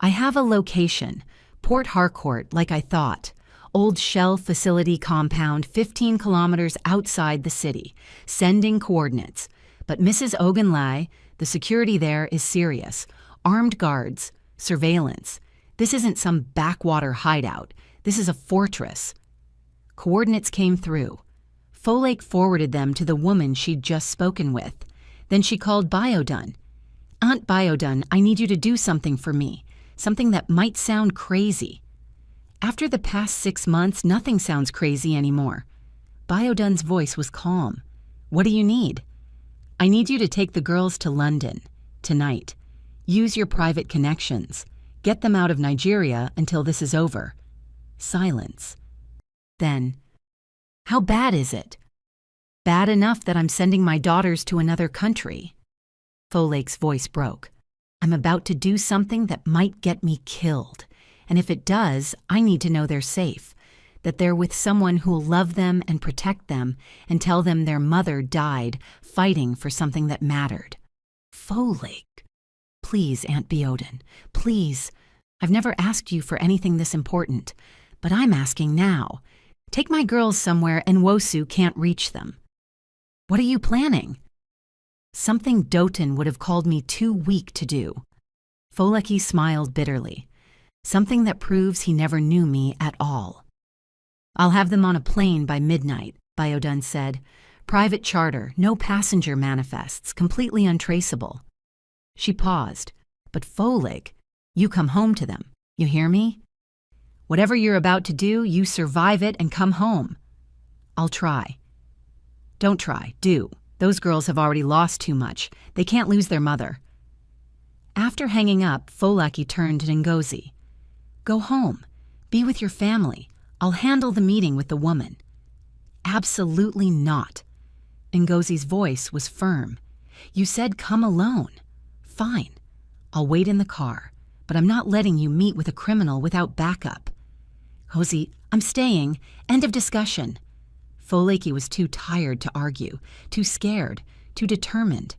I have a location, Port Harcourt, like I thought. old shell facility compound 15 kilometers outside the city, sending coordinates. But Mrs. Ogunlai, the security there is serious. Armed guards, surveillance. This isn't some backwater hideout. This is a fortress. Coordinates came through. Folake forwarded them to the woman she'd just spoken with. Then she called Biodun. "Aunt Biodun, I need you to do something for me. Something that might sound crazy." After the past 6 months, nothing sounds crazy anymore. Biodun's voice was calm. "What do you need?" "I need you to take the girls to London. Tonight. Use your private connections. Get them out of Nigeria until this is over." Silence. Then, "How bad is it?" "Bad enough that I'm sending my daughters to another country." Folake's voice broke. "I'm about to do something that might get me killed. And if it does, I need to know they're safe, that they're with someone who'll love them and protect them and tell them their mother died fighting for something that mattered." "Folake, please, Aunt Biodun, please. I've never asked you for anything this important, but I'm asking now. Take my girls somewhere and Wosu can't reach them." "What are you planning?" "Something Doten would have called me too weak to do." Folake smiled bitterly. "Something that proves he never knew me at all." "I'll have them on a plane by midnight," Biodun said. "Private charter, no passenger manifests, completely untraceable." She paused. "But Folake, you come home to them. You hear me? Whatever you're about to do, you survive it and come home." "I'll try." "Don't try, do. Those girls have already lost too much. They can't lose their mother." After hanging up, Folake turned to Ngozi. "Go home. Be with your family. I'll handle the meeting with the woman." "Absolutely not." Ngozi's voice was firm. "You said come alone. Fine. I'll wait in the car, but I'm not letting you meet with a criminal without backup." "Ngozi, I'm staying. End of discussion." Folake was too tired to argue, too scared, too determined.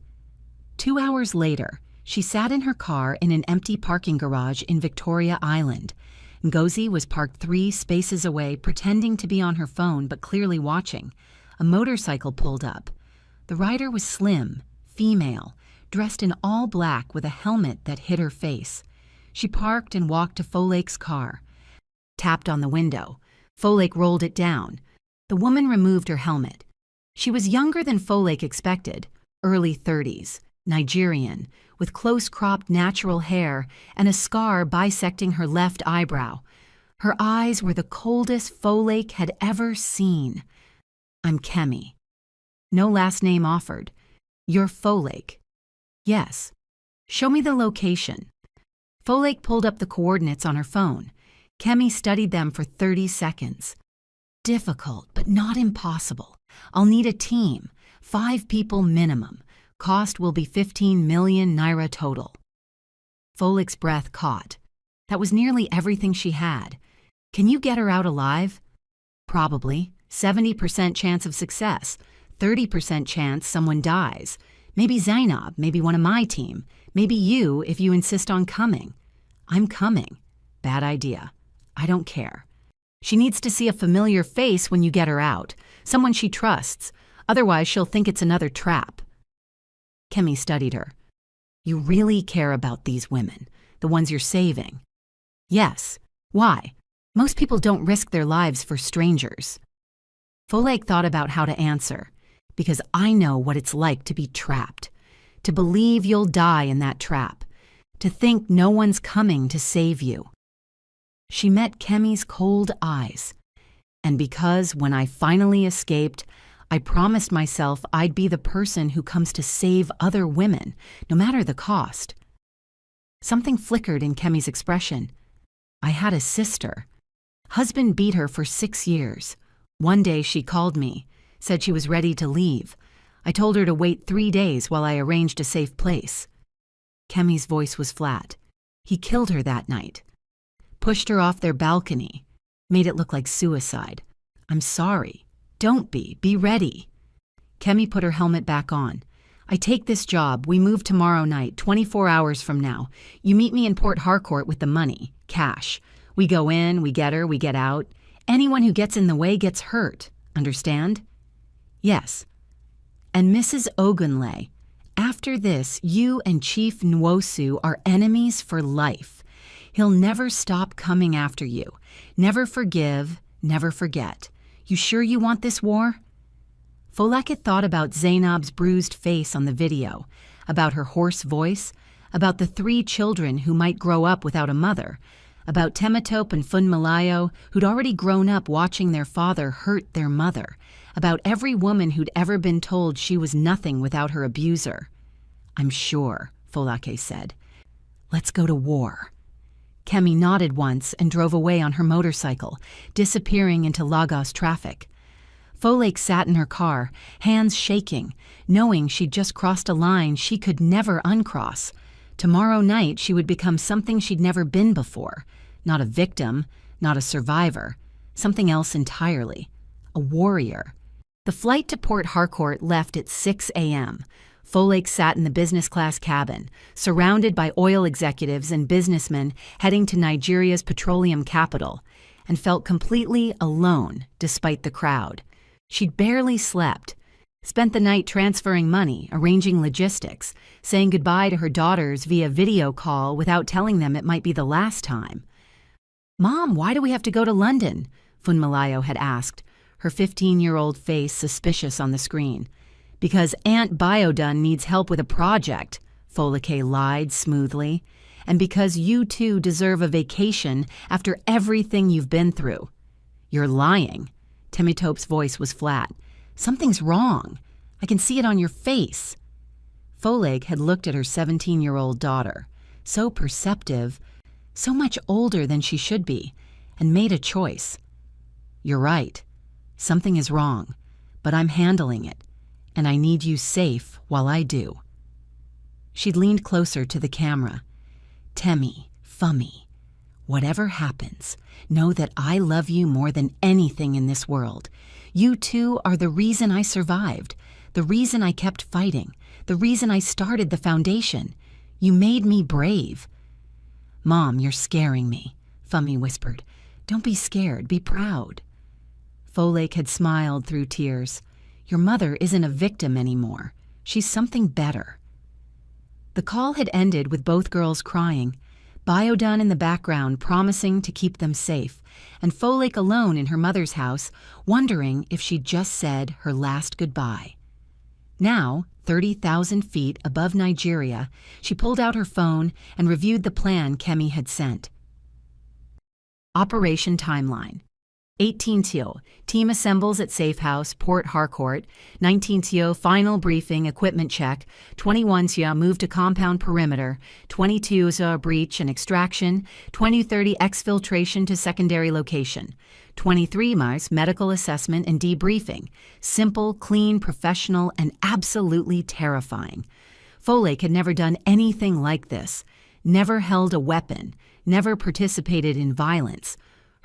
2 hours later, she sat in her car in an empty parking garage in Victoria Island. Ngozi was parked 3 spaces away, pretending to be on her phone but clearly watching. A motorcycle pulled up. The rider was slim, female, dressed in all black with a helmet that hid her face. She parked and walked to Folake's car. Tapped on the window. Folake rolled it down. The woman removed her helmet. She was younger than Folake expected, early 30s, Nigerian, with close-cropped natural hair and a scar bisecting her left eyebrow. Her eyes were the coldest Folake had ever seen. "I'm Kemi." No last name offered. "You're Folake." "Yes." "Show me the location." Folake pulled up the coordinates on her phone. Kemi studied them for 30 seconds. "Difficult, but not impossible. I'll need a team, 5 people minimum. Cost will be 15 million naira total." Folake's breath caught. That was nearly everything she had. "Can you get her out alive?" "Probably. 70% chance of success. 30% chance someone dies. Maybe Zainab, maybe one of my team. Maybe you if you insist on coming." "I'm coming." "Bad idea. I don't care. She needs to see a familiar face when you get her out. Someone she trusts. Otherwise she'll think it's another trap." Kemi studied her. "You really care about these women, the ones you're saving?" "Yes. Why? Most people don't risk their lives for strangers." Folake thought about how to answer. "Because I know what it's like to be trapped. To believe you'll die in that trap. To think no one's coming to save you." She met Kemi's cold eyes. "And because when I finally escaped, I promised myself I'd be the person who comes to save other women, no matter the cost." Something flickered in Kemi's expression. "I had a sister. Husband beat her for 6 years. One day she called me, said she was ready to leave. I told her to wait 3 days while I arranged a safe place." Kemi's voice was flat. "He killed her that night. Pushed her off their balcony. Made it look like suicide. I'm sorry. Don't be. Be ready." Kemi put her helmet back on. "I take this job. We move tomorrow night, 24 hours from now. You meet me in Port Harcourt with the money, cash. We go in, we get her, we get out. Anyone who gets in the way gets hurt, understand? Yes. And Mrs. Ogunle, after this, you and Chief Nwosu are enemies for life. He'll never stop coming after you. Never forgive, never forget. You sure you want this war? Folake thought about Zainab's bruised face on the video, about her hoarse voice, about the 3 children who might grow up without a mother, about Temitope and Funmilayo who'd already grown up watching their father hurt their mother, about every woman who'd ever been told she was nothing without her abuser. I'm sure, Folake said. Let's go to war. Kemi nodded once and drove away on her motorcycle, disappearing into Lagos traffic. Folake sat in her car, hands shaking, knowing she'd just crossed a line she could never uncross. Tomorrow night she would become something she'd never been before. Not a victim, not a survivor, something else entirely. A warrior. The flight to Port Harcourt left at 6 a.m. Folake sat in the business class cabin, surrounded by oil executives and businessmen heading to Nigeria's petroleum capital, and felt completely alone despite the crowd. She'd barely slept, spent the night transferring money, arranging logistics, saying goodbye to her daughters via video call without telling them it might be the last time. "Mom, why do we have to go to London?" Funmilayo had asked, her 15-year-old face suspicious on the screen. "Because Aunt Biodun needs help with a project," Folake lied smoothly, "and because you two deserve a vacation after everything you've been through." "You're lying." Temitope's voice was flat. "Something's wrong. I can see it on your face." Folake had looked at her 17-year-old daughter, so perceptive, so much older than she should be, and made a choice. "You're right. Something is wrong, but I'm handling it, and I need you safe while I do." She'd leaned closer to the camera. "Temi, Fummy, whatever happens, know that I love you more than anything in this world. You two are the reason I survived, the reason I kept fighting, the reason I started the foundation. You made me brave." "Mom, you're scaring me," Fummy whispered. "Don't be scared, be proud." Folake had smiled through tears. "Your mother isn't a victim anymore. She's something better." The call had ended with both girls crying, Biodun in the background promising to keep them safe, and Folake alone in her mother's house, wondering if she'd just said her last goodbye. Now, 30,000 feet above Nigeria, she pulled out her phone and reviewed the plan Kemi had sent. Operation Timeline. 18 Tio, team assembles at Safe House, Port Harcourt. 19 Tio, final briefing, equipment check. 21 Tio, move to compound perimeter. 22 Tio, breach and extraction. 20-30, exfiltration to secondary location. 23 Mars, medical assessment and debriefing. Simple, clean, professional, and absolutely terrifying. Folake had never done anything like this. Never held a weapon. Never participated in violence.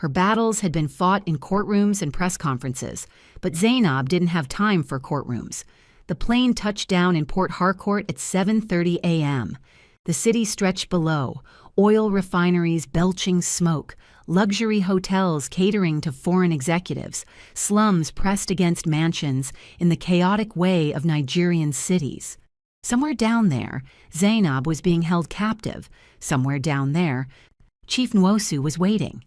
Her battles had been fought in courtrooms and press conferences, but Zainab didn't have time for courtrooms. The plane touched down in Port Harcourt at 7:30 a.m. The city stretched below, oil refineries belching smoke, luxury hotels catering to foreign executives, slums pressed against mansions in the chaotic way of Nigerian cities. Somewhere down there, Zainab was being held captive. Somewhere down there, Chief Nwosu was waiting.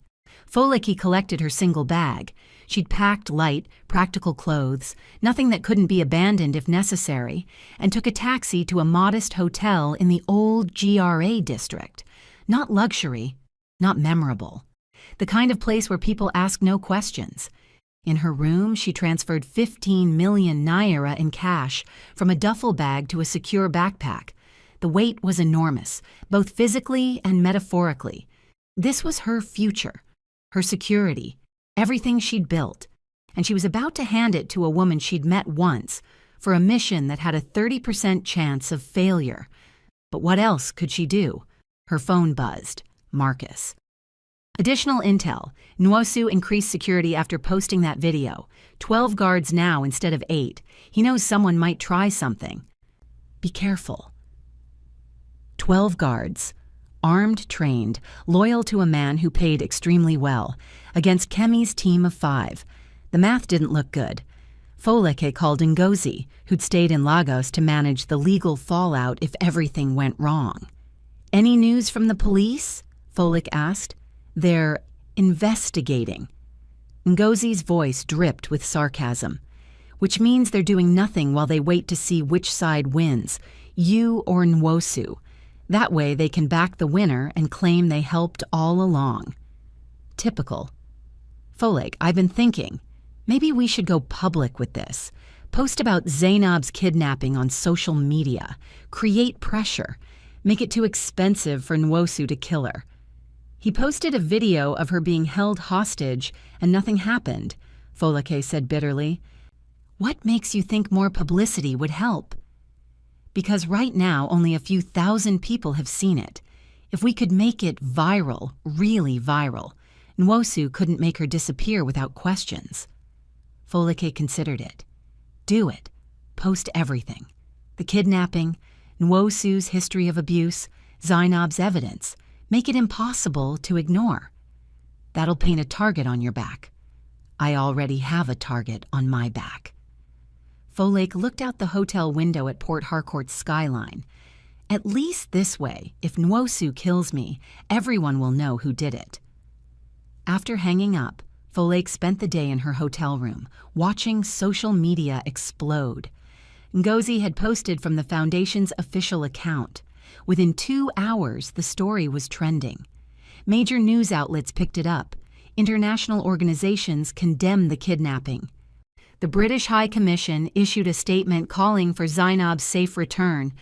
Folake collected her single bag. She'd packed light, practical clothes, nothing that couldn't be abandoned if necessary, and took a taxi to a modest hotel in the old GRA district. Not luxury, not memorable. The kind of place where people ask no questions. In her room, she transferred 15 million naira in cash from a duffel bag to a secure backpack. The weight was enormous, both physically and metaphorically. This was her future. Her security, everything she'd built, and she was about to hand it to a woman she'd met once for a mission that had a 30% chance of failure. But what else could she do? Her phone buzzed. Marcus. Additional intel. Nwosu increased security after posting that video. 12 guards now instead of 8. He knows someone might try something. Be careful. 12 guards. armed, trained, loyal to a man who paid extremely well, against Kemi's team of 5. The math didn't look good. Foleke called Ngozi, who'd stayed in Lagos to manage the legal fallout if everything went wrong. "Any news from the police?" Folek asked. "They're investigating." Ngozi's voice dripped with sarcasm. "Which means they're doing nothing while they wait to see which side wins, you or Nwosu. That way they can back the winner and claim they helped all along." Typical. "Folek, I've been thinking. Maybe we should go public with this. Post about Zainab's kidnapping on social media. Create pressure. Make it too expensive for Nwosu to kill her." "He posted a video of her being held hostage and nothing happened," Foleke said bitterly. "What makes you think more publicity would help?" "Because right now only a few thousand people have seen it. If we could make it viral, really viral, Nwosu couldn't make her disappear without questions." Foleke considered it. "Do it. Post everything. The kidnapping, Nwosu's history of abuse, Zainab's evidence. Make it impossible to ignore. That'll paint a target on your back." "I already have a target on my back." Foleke looked out the hotel window at Port Harcourt's skyline. "At least this way, if Nwosu kills me, everyone will know who did it." After hanging up, Foleke spent the day in her hotel room, watching social media explode. Ngozi had posted from the foundation's official account. Within 2 hours, the story was trending. Major news outlets picked it up. International organizations condemned the kidnapping. The British High Commission issued a statement calling for Zainab's safe return,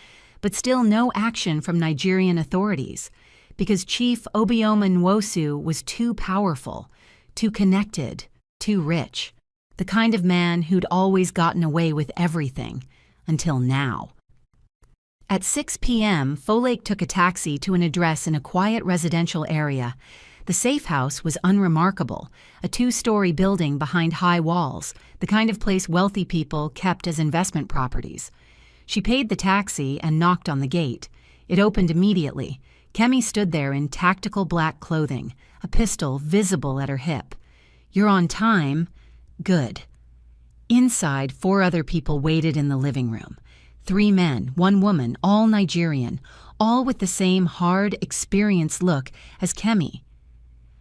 but still no action from Nigerian authorities, because Chief Obioma Nwosu was too powerful, too connected, too rich, the kind of man who'd always gotten away with everything, until now. At 6 p.m., Foleke took a taxi to an address in a quiet residential area. The safe house was unremarkable, a 2-story building behind high walls, the kind of place wealthy people kept as investment properties. She paid the taxi and knocked on the gate. It opened immediately. Kemi stood there in tactical black clothing, a pistol visible at her hip. "You're on time." "Good." Inside, 4 other people waited in the living room. 3 men, 1 woman, all Nigerian, all with the same hard, experienced look as Kemi.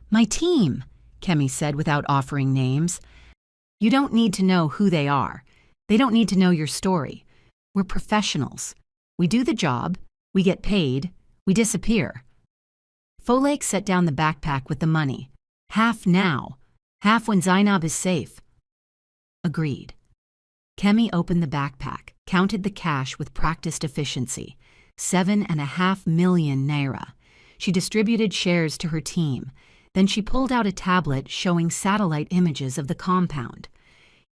"My team," Kemi said without offering names. "You don't need to know who they are. They don't need to know your story. We're professionals. We do the job, we get paid, we disappear." Foleke set down the backpack with the money. "Half now. Half when Zainab is safe." Agreed. Kemi opened the backpack, counted the cash with practiced efficiency. 7.5 million naira. She distributed shares to her team. Then she pulled out a tablet showing satellite images of the compound.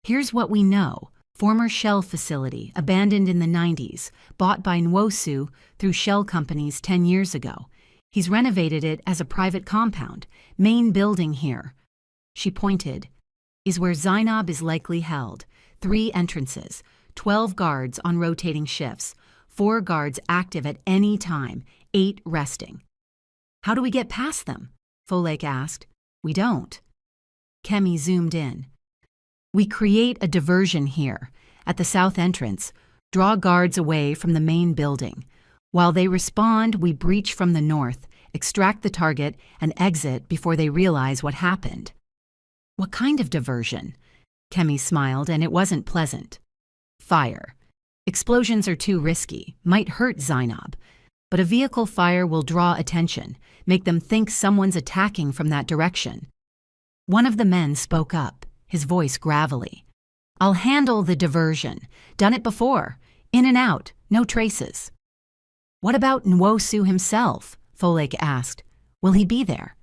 "Here's what we know. Former shell facility, abandoned in the 90s, bought by Nwosu through shell companies 10 years ago. He's renovated it as a private compound. Main building here," she pointed, "is where Zainab is likely held. 3 entrances, 12 guards on rotating shifts, 4 guards active at any time, 8 resting." "How do we get past them?" Foleke asked. "We don't." Kemi zoomed in. "We create a diversion here, at the south entrance, draw guards away from the main building. While they respond, we breach from the north, extract the target, and exit before they realize what happened." "What kind of diversion?" Kemi smiled, and it wasn't pleasant. "Fire. Explosions are too risky, might hurt Zainab. But a vehicle fire will draw attention, make them think someone's attacking from that direction." One of the men spoke up, his voice gravelly. "I'll handle the diversion. Done it before. In and out, no traces." "What about Nwosu himself?" Foleke asked. "Will he be there?"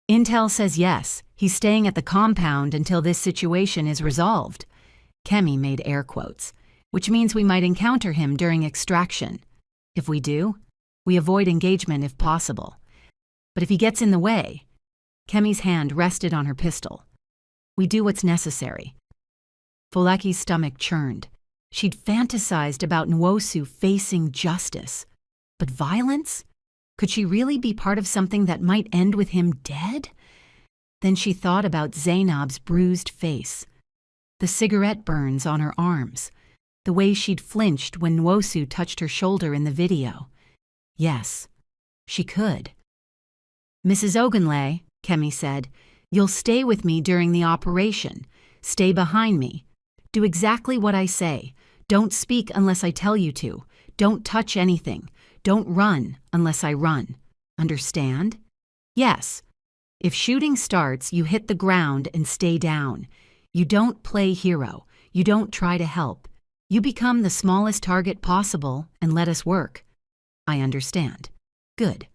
"Intel says yes. He's staying at the compound until this situation is resolved." Kemi made air quotes, "which means we might encounter him during extraction. If we do, we avoid engagement if possible. But if he gets in the way," Kemi's hand rested on her pistol, "we do what's necessary." Foleke's stomach churned. She'd fantasized about Nwosu facing justice. But violence? Could she really be part of something that might end with him dead? Then she thought about Zainab's bruised face, the cigarette burns on her arms, the way she'd flinched when Nwosu touched her shoulder in the video. Yes, she could. "Mrs. Ogunlay," Kemi said, "you'll stay with me during the operation. Stay behind me. Do exactly what I say. Don't speak unless I tell you to. Don't touch anything. Don't run unless I run. Understand?" "Yes. If shooting starts, you hit the ground and stay down. You don't play hero. You don't try to help. You become the smallest target possible and let us work." "I understand." "Good."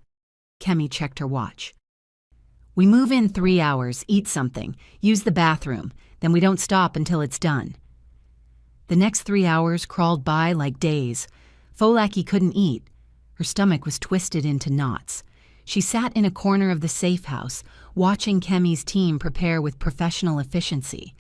Kemi checked her watch. "We move in 3 hours, eat something, use the bathroom, then we don't stop until it's done." The next 3 hours crawled by like days. Folaki couldn't eat. Her stomach was twisted into knots. She sat in a corner of the safe house, watching Kemi's team prepare with professional efficiency.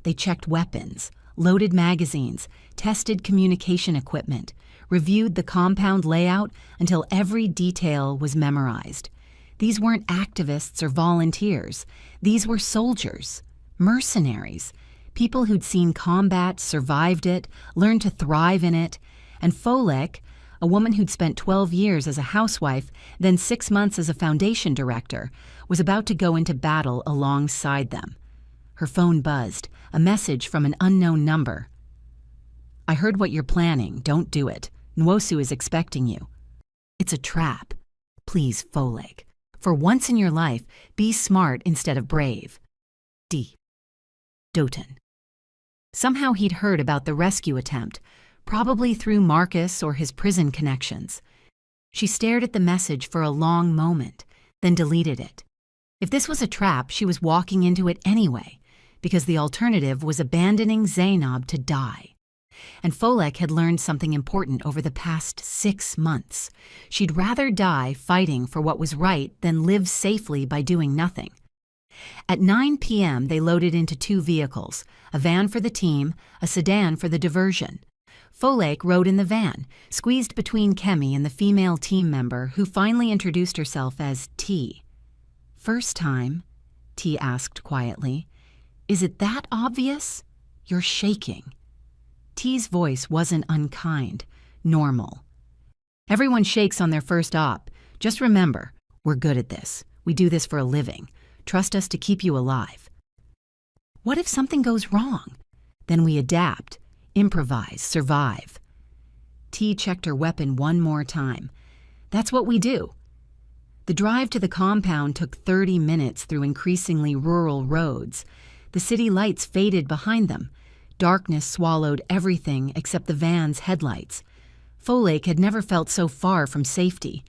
They checked weapons, loaded magazines, tested communication equipment, reviewed the compound layout until every detail was memorized. These weren't activists or volunteers. These were soldiers, mercenaries, people who'd seen combat, survived it, learned to thrive in it. And Folek, a woman who'd spent 12 years as a housewife, then 6 months as a foundation director, was about to go into battle alongside them. Her phone buzzed, a message from an unknown number. "I heard what you're planning. Don't do it. Nwosu is expecting you." "It's a trap. Please, Folek. For once in your life, be smart instead of brave. D. Doten." Somehow he'd heard about the rescue attempt, probably through Marcus or his prison connections. She stared at the message for a long moment, then deleted it. If this was a trap, she was walking into it anyway, because the alternative was abandoning Zainab to die. And Folek had learned something important over the past 6 months. She'd rather die fighting for what was right than live safely by doing nothing. At 9 p.m., they loaded into 2 vehicles, a van for the team, a sedan for the diversion. Folek rode in the van, squeezed between Kemi and the female team member who finally introduced herself as T. "First time?" T asked quietly. "Is it that obvious? You're shaking." T's voice wasn't unkind, normal. "Everyone shakes on their first op. Just remember, we're good at this. We do this for a living. Trust us to keep you alive." "What if something goes wrong?" "Then we adapt, improvise, survive." T checked her weapon one more time. "That's what we do." The drive to the compound took 30 minutes through increasingly rural roads. The city lights faded behind them. Darkness swallowed everything except the van's headlights. Folek had never felt so far from safety.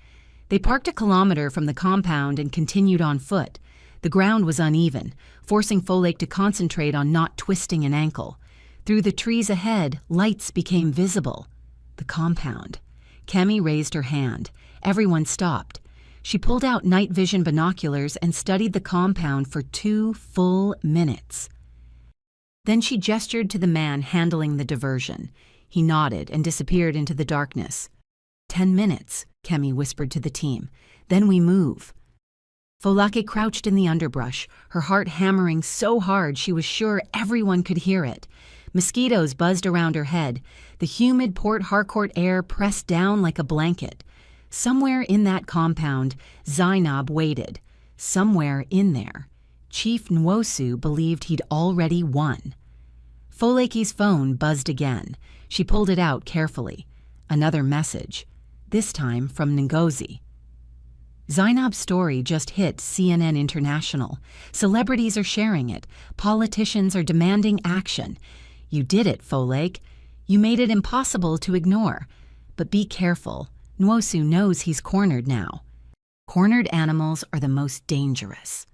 They parked a kilometer from the compound and continued on foot. The ground was uneven, forcing Folek to concentrate on not twisting an ankle. Through the trees ahead, lights became visible. The compound. Kemi raised her hand. Everyone stopped. She pulled out night vision binoculars and studied the compound for 2 full minutes. Then she gestured to the man handling the diversion. He nodded and disappeared into the darkness. 10 minutes, Kemi whispered to the team. "Then we move." Folake crouched in the underbrush, her heart hammering so hard she was sure everyone could hear it. Mosquitoes buzzed around her head. The humid Port Harcourt air pressed down like a blanket. Somewhere in that compound, Zainab waited. Somewhere in there, Chief Nwosu believed he'd already won. Foleki's phone buzzed again. She pulled it out carefully. Another message, this time from Ngozi. Zainab's story just hit CNN International. Celebrities are sharing it. Politicians are demanding action. You did it, Folek. You made it impossible to ignore. But be careful. Nwosu knows he's cornered now. Cornered animals are the most dangerous.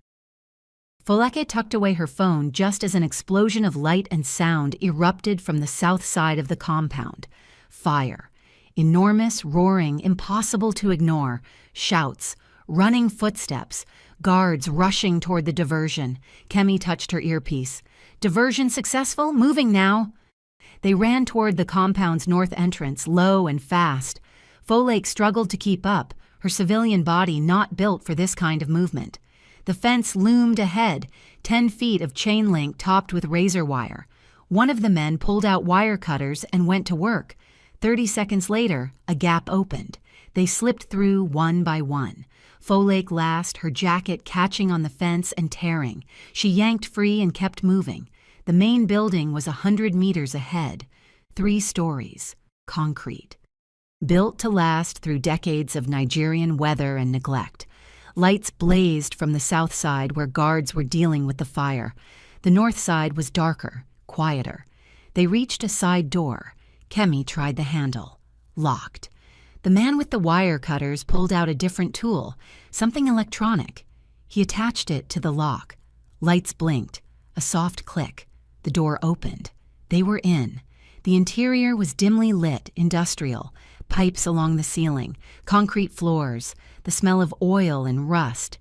Folake tucked away her phone just as an explosion of light and sound erupted from the south side of the compound. Fire. Enormous, roaring, impossible to ignore. Shouts. Running footsteps. Guards rushing toward the diversion. Kemi touched her earpiece. "Diversion successful? Moving now." They ran toward the compound's north entrance, low and fast. Folake struggled to keep up, her civilian body not built for this kind of movement. The fence loomed ahead, 10 feet of chain link topped with razor wire. One of the men pulled out wire cutters and went to work. 30 seconds later, a gap opened. They slipped through one by one. Folake last, her jacket catching on the fence and tearing. She yanked free and kept moving. The main building was 100 meters ahead. 3 stories, concrete. Built to last through decades of Nigerian weather and neglect. Lights blazed from the south side where guards were dealing with the fire. The north side was darker, quieter. They reached a side door. Kemi tried the handle. Locked. The man with the wire cutters pulled out a different tool, something electronic. He attached it to the lock. Lights blinked. A soft click. The door opened. They were in. The interior was dimly lit, industrial. Pipes along the ceiling, concrete floors, the smell of oil and rust.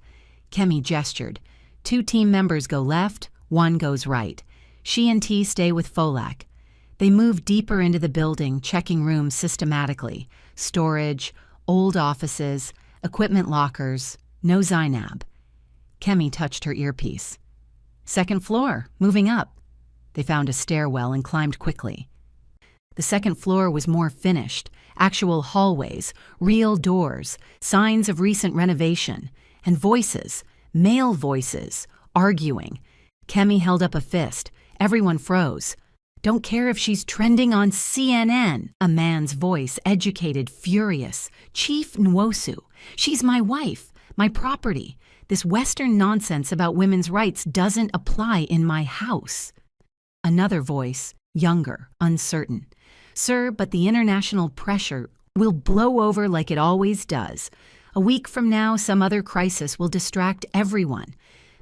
Kemi gestured. 2 team members go left, 1 goes right. She and T stay with Folak. They move deeper into the building, checking rooms systematically. Storage, old offices, equipment lockers, no Zainab. Kemi touched her earpiece. 2nd floor, moving up. They found a stairwell and climbed quickly. The 2nd floor was more finished, actual hallways, real doors, signs of recent renovation, and voices, male voices, arguing. Kemi held up a fist. Everyone froze. Don't care if she's trending on CNN. A man's voice, educated, furious. Chief Nwosu. She's my wife, my property. This Western nonsense about women's rights doesn't apply in my house. Another voice, younger, uncertain. Sir, but the international pressure will blow over like it always does. A week from now, some other crisis will distract everyone.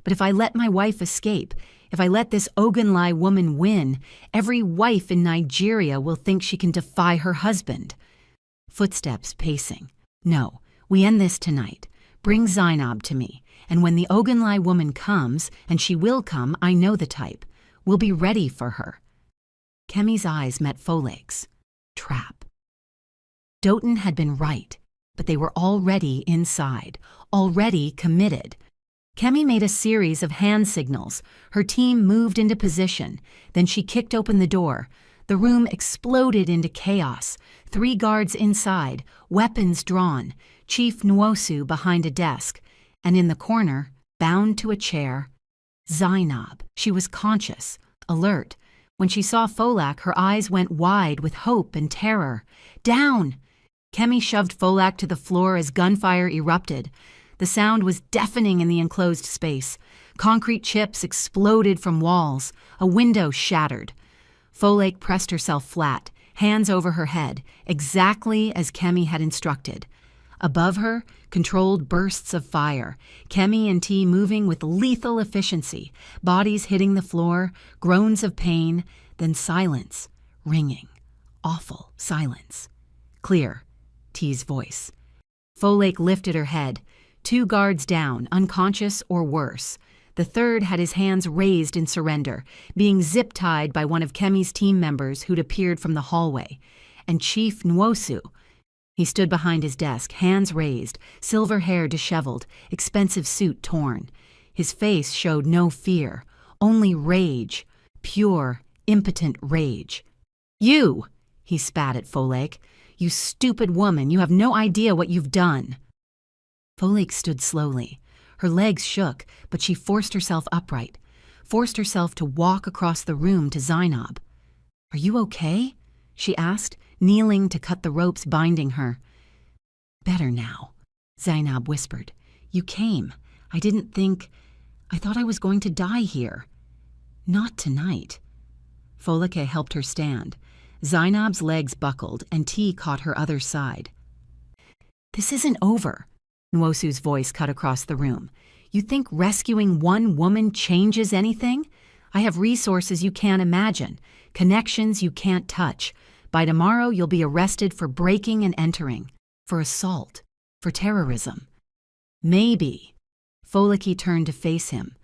But if I let my wife escape, if I let this Ogunlai woman win, every wife in Nigeria will think she can defy her husband. Footsteps pacing. No, we end this tonight. Bring Zainab to me. And when the Ogunlai woman comes, and she will come, I know the type. We'll be ready for her. Kemi's eyes met Folake's. Trap. Doughton had been right, but they were already inside, already committed. Kemi made a series of hand signals. Her team moved into position. Then she kicked open the door. The room exploded into chaos. 3 guards inside, weapons drawn, Chief Nwosu behind a desk, and in the corner, bound to a chair, Zainab. She was conscious, alert. When she saw Folak, her eyes went wide with hope and terror. Down! Kemi shoved Folak to the floor as gunfire erupted. The sound was deafening in the enclosed space. Concrete chips exploded from walls. A window shattered. Folak pressed herself flat, hands over her head, exactly as Kemi had instructed. Above her, controlled bursts of fire, Kemi and T moving with lethal efficiency, bodies hitting the floor, groans of pain, then silence, ringing, awful silence. Clear, T's voice. Folake lifted her head. 2 guards down, unconscious or worse. The 3rd had his hands raised in surrender, being zip-tied by one of Kemi's team members who'd appeared from the hallway. And Chief Nwosu. He stood behind his desk, hands raised, silver hair disheveled, expensive suit torn. His face showed no fear, only rage, pure, impotent rage. You, he spat at Folake. You stupid woman, you have no idea what you've done. Folake stood slowly. Her legs shook, but she forced herself upright, forced herself to walk across the room to Zainab. Are you okay? She asked, kneeling to cut the ropes binding her. Better now, Zainab whispered. You came. I thought I was going to die here. Not tonight. Folake helped her stand. Zainab's legs buckled, and T caught her other side. This isn't over, Nwosu's voice cut across the room. You think rescuing one woman changes anything? I have resources you can't imagine, connections you can't touch. By tomorrow, you'll be arrested for breaking and entering, for assault, for terrorism. Maybe. Folake turned to face him.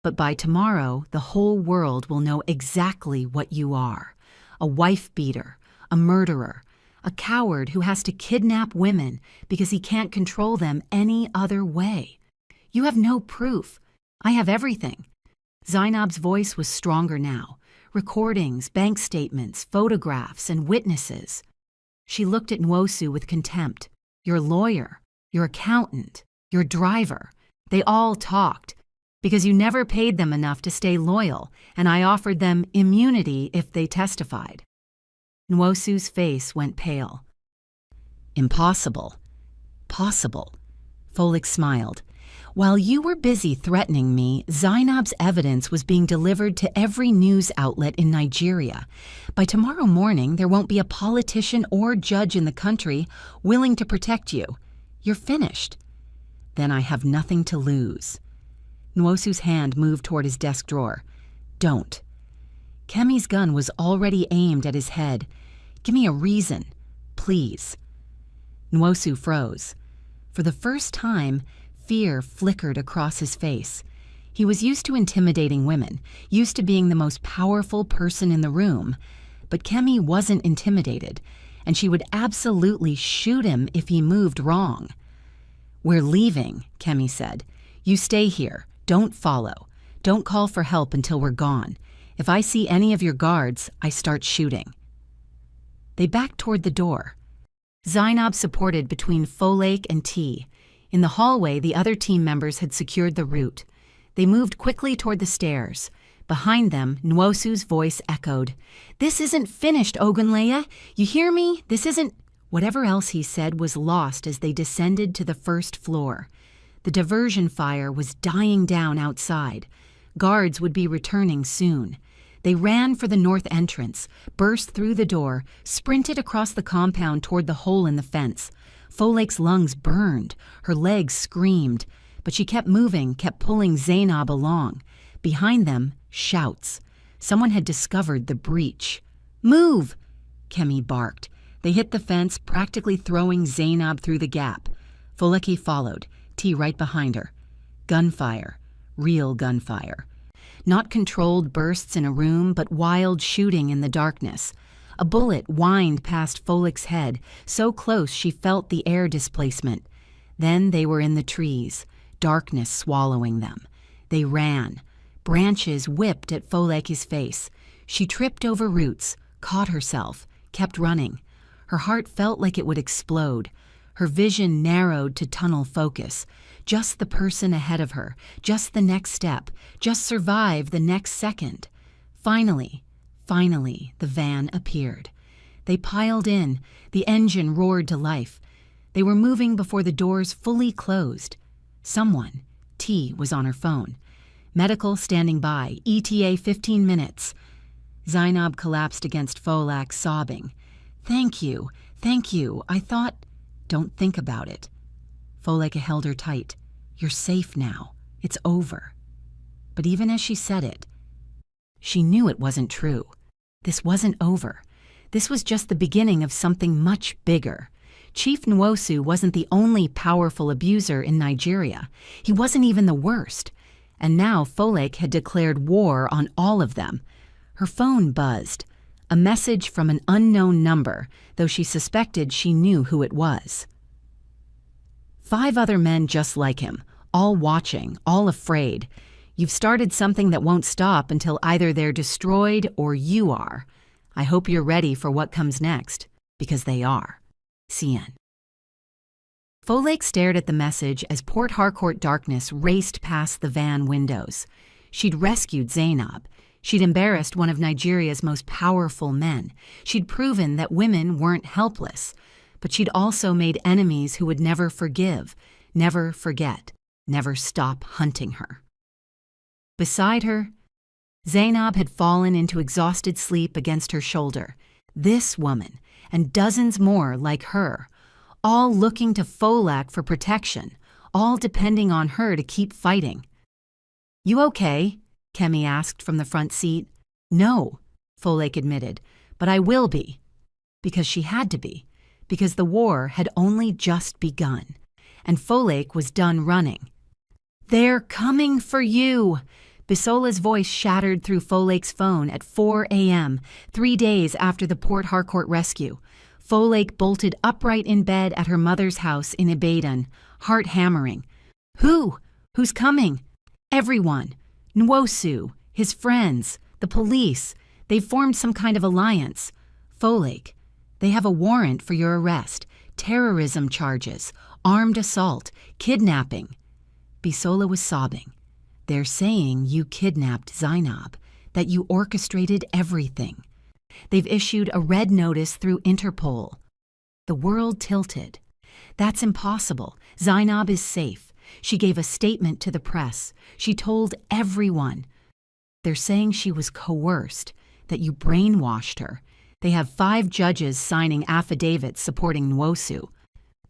But by tomorrow, the whole world will know exactly what you are. A wife-beater, a murderer, a coward who has to kidnap women because he can't control them any other way. You have no proof. I have everything. Zainab's voice was stronger now. Recordings, bank statements, photographs, and witnesses. She looked at Nwosu with contempt. Your lawyer, your accountant, your driver. They all talked. Because you never paid them enough to stay loyal, and I offered them immunity if they testified. Nwosu's face went pale. Impossible. Possible. Folik smiled. While you were busy threatening me, Zainab's evidence was being delivered to every news outlet in Nigeria. By tomorrow morning, there won't be a politician or judge in the country willing to protect you. You're finished. Then I have nothing to lose. Nwosu's hand moved toward his desk drawer. Don't. Kemi's gun was already aimed at his head. Give me a reason, please. Nwosu froze. For the first time, fear flickered across his face. He was used to intimidating women, used to being the most powerful person in the room. But Kemi wasn't intimidated, and she would absolutely shoot him if he moved wrong. We're leaving, Kemi said. You stay here. Don't follow. Don't call for help until we're gone. If I see any of your guards, I start shooting. They backed toward the door. Zainab supported between Folake and T. In the hallway, the other team members had secured the route. They moved quickly toward the stairs. Behind them, Nwosu's voice echoed. This isn't finished, Ogunleye. You hear me? This isn't... Whatever else he said was lost as they descended to the first floor. The diversion fire was dying down outside. Guards would be returning soon. They ran for the north entrance, burst through the door, sprinted across the compound toward the hole in the fence. Folake's lungs burned. Her legs screamed. But she kept moving, kept pulling Zainab along. Behind them, shouts. Someone had discovered the breach. Move! Kemi barked. They hit the fence, practically throwing Zainab through the gap. Folake followed. T right behind her. Gunfire. Real gunfire. Not controlled bursts in a room, but wild shooting in the darkness. A bullet whined past Folake's head, so close she felt the air displacement. Then they were in the trees, darkness swallowing them. They ran. Branches whipped at Folake's face. She tripped over roots, caught herself, kept running. Her heart felt like it would explode. Her vision narrowed to tunnel focus. Just the person ahead of her, just the next step, just survive the next second. Finally, the van appeared. They piled in. The engine roared to life. They were moving before the doors fully closed. Someone, T, was on her phone. Medical standing by, ETA 15 minutes. Zainab collapsed against Folak, sobbing. Thank you. I thought... Don't think about it. Folake held her tight. You're safe now. It's over. But even as she said it, she knew it wasn't true. This wasn't over. This was just the beginning of something much bigger. Chief Nwosu wasn't the only powerful abuser in Nigeria. He wasn't even the worst. And now Folake had declared war on all of them. Her phone buzzed. A message from an unknown number, though she suspected she knew who it was. 5 other men just like him, all watching, all afraid. You've started something that won't stop until either they're destroyed or you are. I hope you're ready for what comes next, because they are. CN. Folake stared at the message as Port Harcourt darkness raced past the van windows. She'd rescued Zainab. She'd embarrassed one of Nigeria's most powerful men. She'd proven that women weren't helpless. But she'd also made enemies who would never forgive, never forget, never stop hunting her. Beside her, Zainab had fallen into exhausted sleep against her shoulder. This woman, and dozens more like her, all looking to Folak for protection, all depending on her to keep fighting. You okay? Kemi asked from the front seat. No, Folake admitted, but I will be. Because she had to be. Because the war had only just begun. And Folake was done running. They're coming for you! Bisola's voice shattered through Folake's phone at 4 a.m., 3 days after the Port Harcourt rescue. Folake bolted upright in bed at her mother's house in Ibadan, heart hammering. Who? Who's coming? Everyone. Nwosu, his friends, the police. They've formed some kind of alliance. Folake, they have a warrant for your arrest, terrorism charges, armed assault, kidnapping. Bisola was sobbing. They're saying you kidnapped Zainab, that you orchestrated everything. They've issued a red notice through Interpol. The world tilted. That's impossible. Zainab is safe. She gave a statement to the press. She told everyone. They're saying she was coerced, that you brainwashed her. They have 5 judges signing affidavits supporting Nwosu.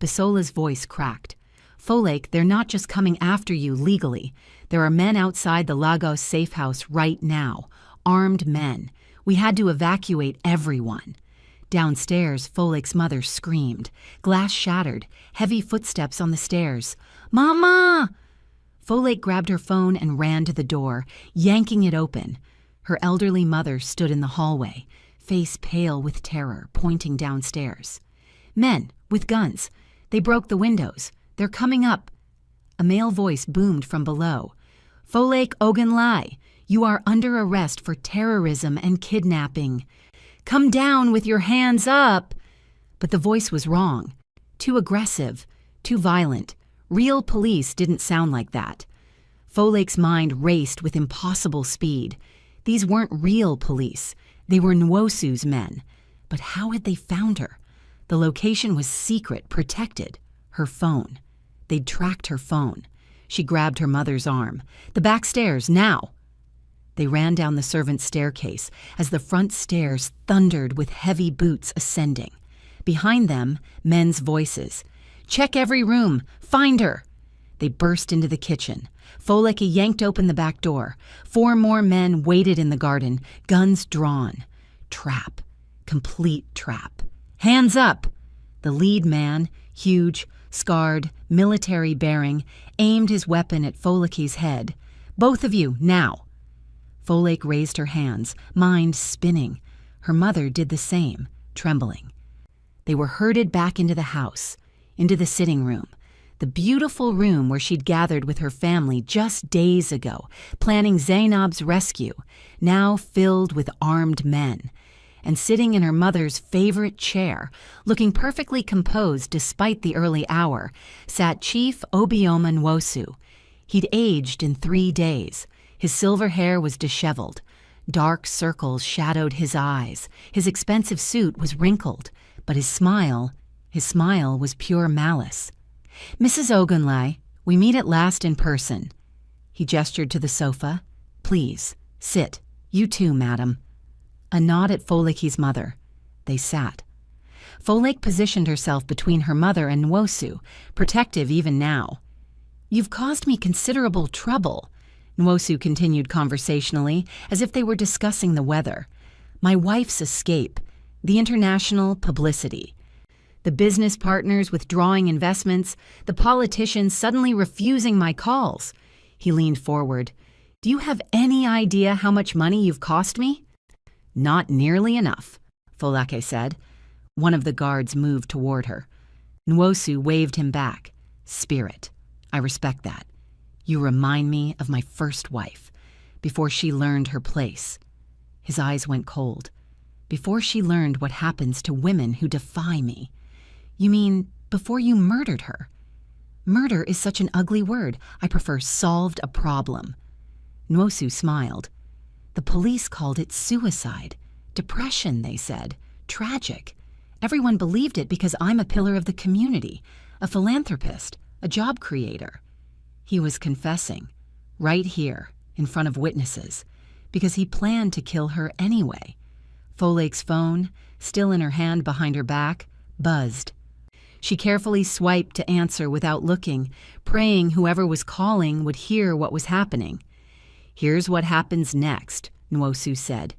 Bisola's voice cracked. Folake, they're not just coming after you legally. There are men outside the Lagos safe house right now. Armed men. We had to evacuate everyone. Downstairs, Folake's mother screamed. Glass shattered. Heavy footsteps on the stairs. Mama! Folake grabbed her phone and ran to the door, yanking it open. Her elderly mother stood in the hallway, face pale with terror, pointing downstairs. Men, with guns. They broke the windows. They're coming up. A male voice boomed from below. Folake Ogunlai, you are under arrest for terrorism and kidnapping. Come down with your hands up. But the voice was wrong. Too aggressive, too violent. Real police didn't sound like that. Folake's mind raced with impossible speed. These weren't real police. They were Nwosu's men. But how had they found her? The location was secret, protected. Her phone. They'd tracked her phone. She grabbed her mother's arm. The back stairs, now! They ran down the servants' staircase as the front stairs thundered with heavy boots ascending. Behind them, men's voices. Check every room. Find her. They burst into the kitchen. Folake yanked open the back door. 4 more men waited in the garden, guns drawn. Trap. Complete trap. Hands up! The lead man, huge, scarred, military bearing, aimed his weapon at Folake's head. Both of you, now! Folake raised her hands, mind spinning. Her mother did the same, trembling. They were herded back into the house, into the sitting room, the beautiful room where she'd gathered with her family just days ago, planning Zainab's rescue, now filled with armed men. And sitting in her mother's favorite chair, looking perfectly composed despite the early hour, sat Chief Obioma Nwosu. He'd aged in 3 days. His silver hair was disheveled. Dark circles shadowed his eyes. His expensive suit was wrinkled, but his smile was pure malice. Mrs. Ogunlai, we meet at last in person. He gestured to the sofa. Please, sit. You too, madam. A nod at Folake's mother. They sat. Folake positioned herself between her mother and Nwosu, protective even now. You've caused me considerable trouble, Nwosu continued conversationally, as if they were discussing the weather. My wife's escape, the international publicity. The business partners withdrawing investments, the politicians suddenly refusing my calls. He leaned forward. Do you have any idea how much money you've cost me? Not nearly enough, Folake said. One of the guards moved toward her. Nwosu waved him back. Spirit. I respect that. You remind me of my first wife, before she learned her place. His eyes went cold. Before she learned what happens to women who defy me. You mean before you murdered her? Murder is such an ugly word. I prefer solved a problem. Nwosu smiled. The police called it suicide. Depression, they said. Tragic. Everyone believed it because I'm a pillar of the community, a philanthropist, a job creator. He was confessing, right here, in front of witnesses, because he planned to kill her anyway. Folake's phone, still in her hand behind her back, buzzed. She carefully swiped to answer without looking, praying whoever was calling would hear what was happening. Here's what happens next, Nwosu said.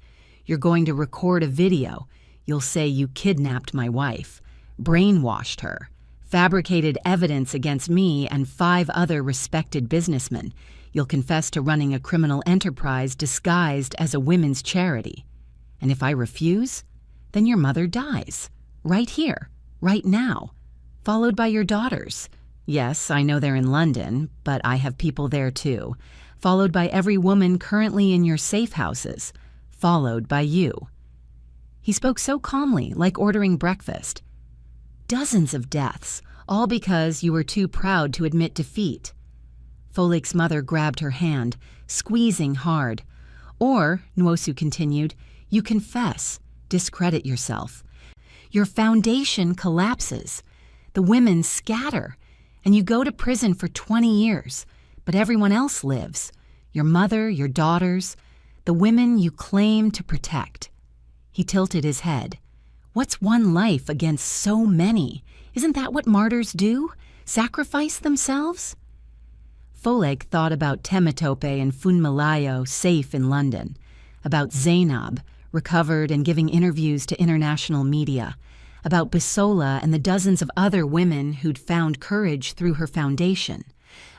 You're going to record a video. You'll say you kidnapped my wife, brainwashed her, fabricated evidence against me and 5 other respected businessmen. You'll confess to running a criminal enterprise disguised as a women's charity. And if I refuse, then your mother dies. right here, right now, followed by your daughters. Yes, I know they're in London, but I have people there too. Followed by every woman currently in your safe houses. Followed by you. He spoke so calmly, like ordering breakfast. Dozens of deaths, all because you were too proud to admit defeat. Folake's mother grabbed her hand, squeezing hard. Or, Nwosu continued, you confess, discredit yourself. Your foundation collapses. The women scatter, and you go to prison for 20 years, but everyone else lives. Your mother, your daughters, the women you claim to protect. He tilted his head. What's one life against so many? Isn't that what martyrs do? Sacrifice themselves? Folake thought about Temitope and Funmilayo safe in London, about Zainab, recovered and giving interviews to international media, about Bisola and the dozens of other women who'd found courage through her foundation,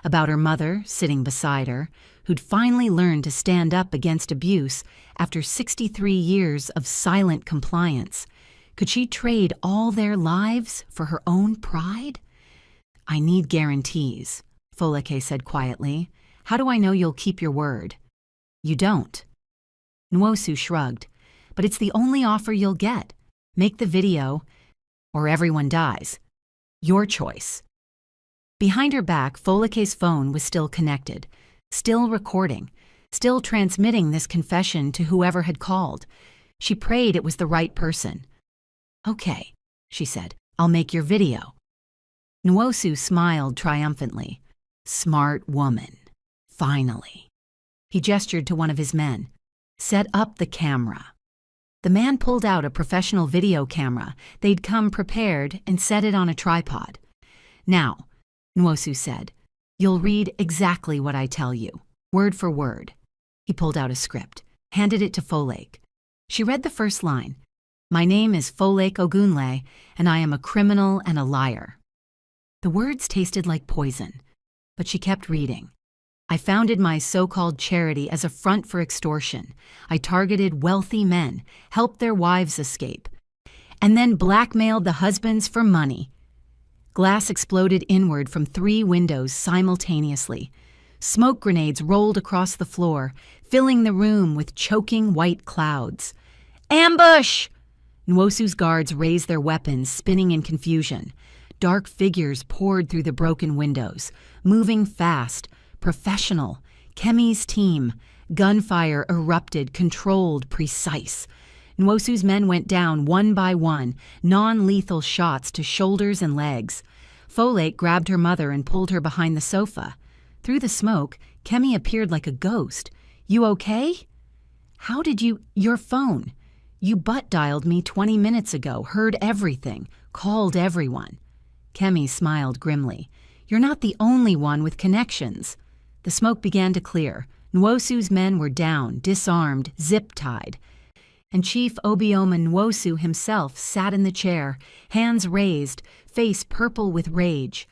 about her mother sitting beside her, who'd finally learned to stand up against abuse after 63 years of silent compliance. Could she trade all their lives for her own pride? I need guarantees, Folake said quietly. How do I know you'll keep your word? You don't. Nwosu shrugged. But it's the only offer you'll get. Make the video, or everyone dies. Your choice. Behind her back, Folake's phone was still connected, still recording, still transmitting this confession to whoever had called. She prayed it was the right person. Okay, she said, I'll make your video. Nwosu smiled triumphantly. Smart woman. Finally. He gestured to one of his men. Set up the camera. The man pulled out a professional video camera. They'd come prepared and set it on a tripod. Now, Nwosu said, you'll read exactly what I tell you, word for word. He pulled out a script, handed it to Folake. She read the first line. My name is Folake Ogunle, and I am a criminal and a liar. The words tasted like poison, but she kept reading. I founded my so-called charity as a front for extortion. I targeted wealthy men, helped their wives escape, and then blackmailed the husbands for money. Glass exploded inward from 3 windows simultaneously. Smoke grenades rolled across the floor, filling the room with choking white clouds. Ambush! Nwosu's guards raised their weapons, spinning in confusion. Dark figures poured through the broken windows, moving fast, professional. Kemi's team. Gunfire erupted, controlled, precise. Nwosu's men went down one by one, non-lethal shots to shoulders and legs. Folake grabbed her mother and pulled her behind the sofa. Through the smoke, Kemi appeared like a ghost. You okay? How did you... Your phone. You butt-dialed me 20 minutes ago, heard everything, called everyone. Kemi smiled grimly. You're not the only one with connections. The smoke began to clear. Nwosu's men were down, disarmed, zip-tied. And Chief Obioma Nwosu himself sat in the chair, hands raised, face purple with rage.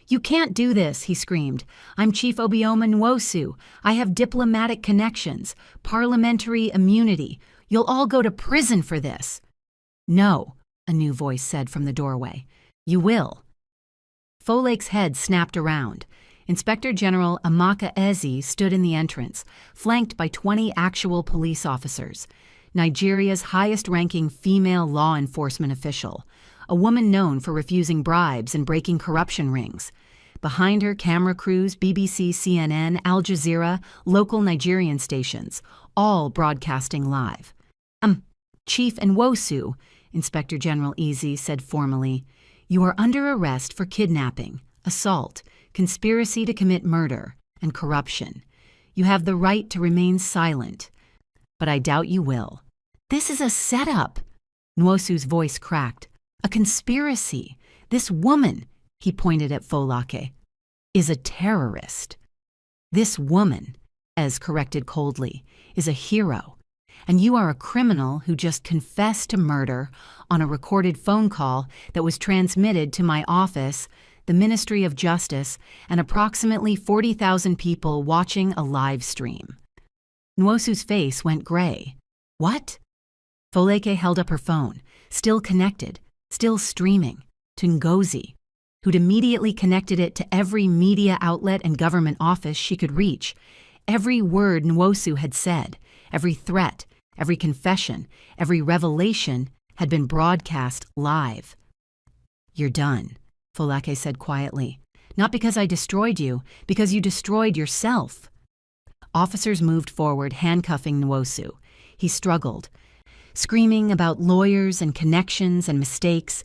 You can't do this, he screamed. I'm Chief Obioma Nwosu. I have diplomatic connections, parliamentary immunity. You'll all go to prison for this. No, a new voice said from the doorway. You will. Folake's head snapped around. Inspector General Amaka Eze stood in the entrance, flanked by 20 actual police officers. Nigeria's highest-ranking female law enforcement official, a woman known for refusing bribes and breaking corruption rings. Behind her, camera crews, BBC, CNN, Al Jazeera, local Nigerian stations, all broadcasting live. Chief Nwosu, Inspector General Eze said formally, you are under arrest for kidnapping, assault, conspiracy to commit murder, and corruption. You have the right to remain silent, but I doubt you will. This is a setup. Nwosu's voice cracked. A conspiracy. This woman, he pointed at Folake, is a terrorist. This woman, Ez corrected coldly, is a hero, and you are a criminal who just confessed to murder on a recorded phone call that was transmitted to my office, the Ministry of Justice, and approximately 40,000 people watching a live stream. Nwosu's face went gray. What? Folake held up her phone, still connected, still streaming, to Ngozi, who'd immediately connected it to every media outlet and government office she could reach. Every word Nwosu had said, every threat, every confession, every revelation had been broadcast live. "You're done," Folake said quietly. "Not because I destroyed you, because you destroyed yourself." Officers moved forward, handcuffing Nwosu. He struggled, screaming about lawyers and connections and mistakes,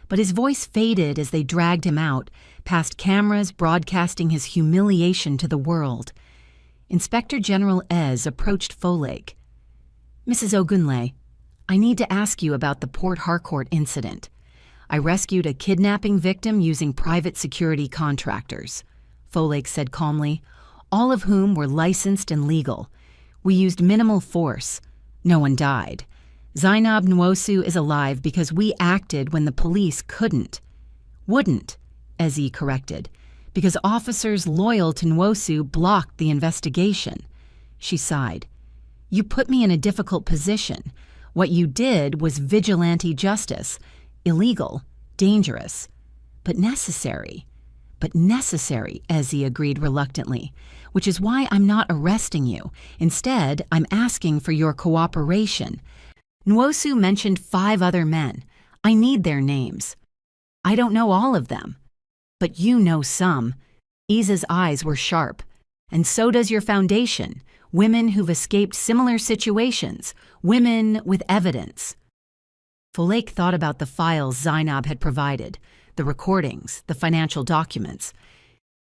but his voice faded as they dragged him out, past cameras broadcasting his humiliation to the world. Inspector General Ez approached Folake. "Mrs. Ogunle, I need to ask you about the Port Harcourt incident. I rescued a kidnapping victim using private security contractors," Folake said calmly, "all of whom were licensed and legal. We used minimal force. No one died. Zainab Nwosu is alive because we acted when the police couldn't. Wouldn't," Ezi corrected, "because officers loyal to Nwosu blocked the investigation." She sighed. "You put me in a difficult position. What you did was vigilante justice. Illegal, dangerous, but necessary." "But necessary," Ezi agreed reluctantly, "which is why I'm not arresting you. Instead, I'm asking for your cooperation. Nwosu mentioned 5 other men. I need their names. I don't know all of them, but you know some." Iza's eyes were sharp. "And so does your foundation. Women who've escaped similar situations. Women with evidence." Folake thought about the files Zainab had provided, the recordings, the financial documents.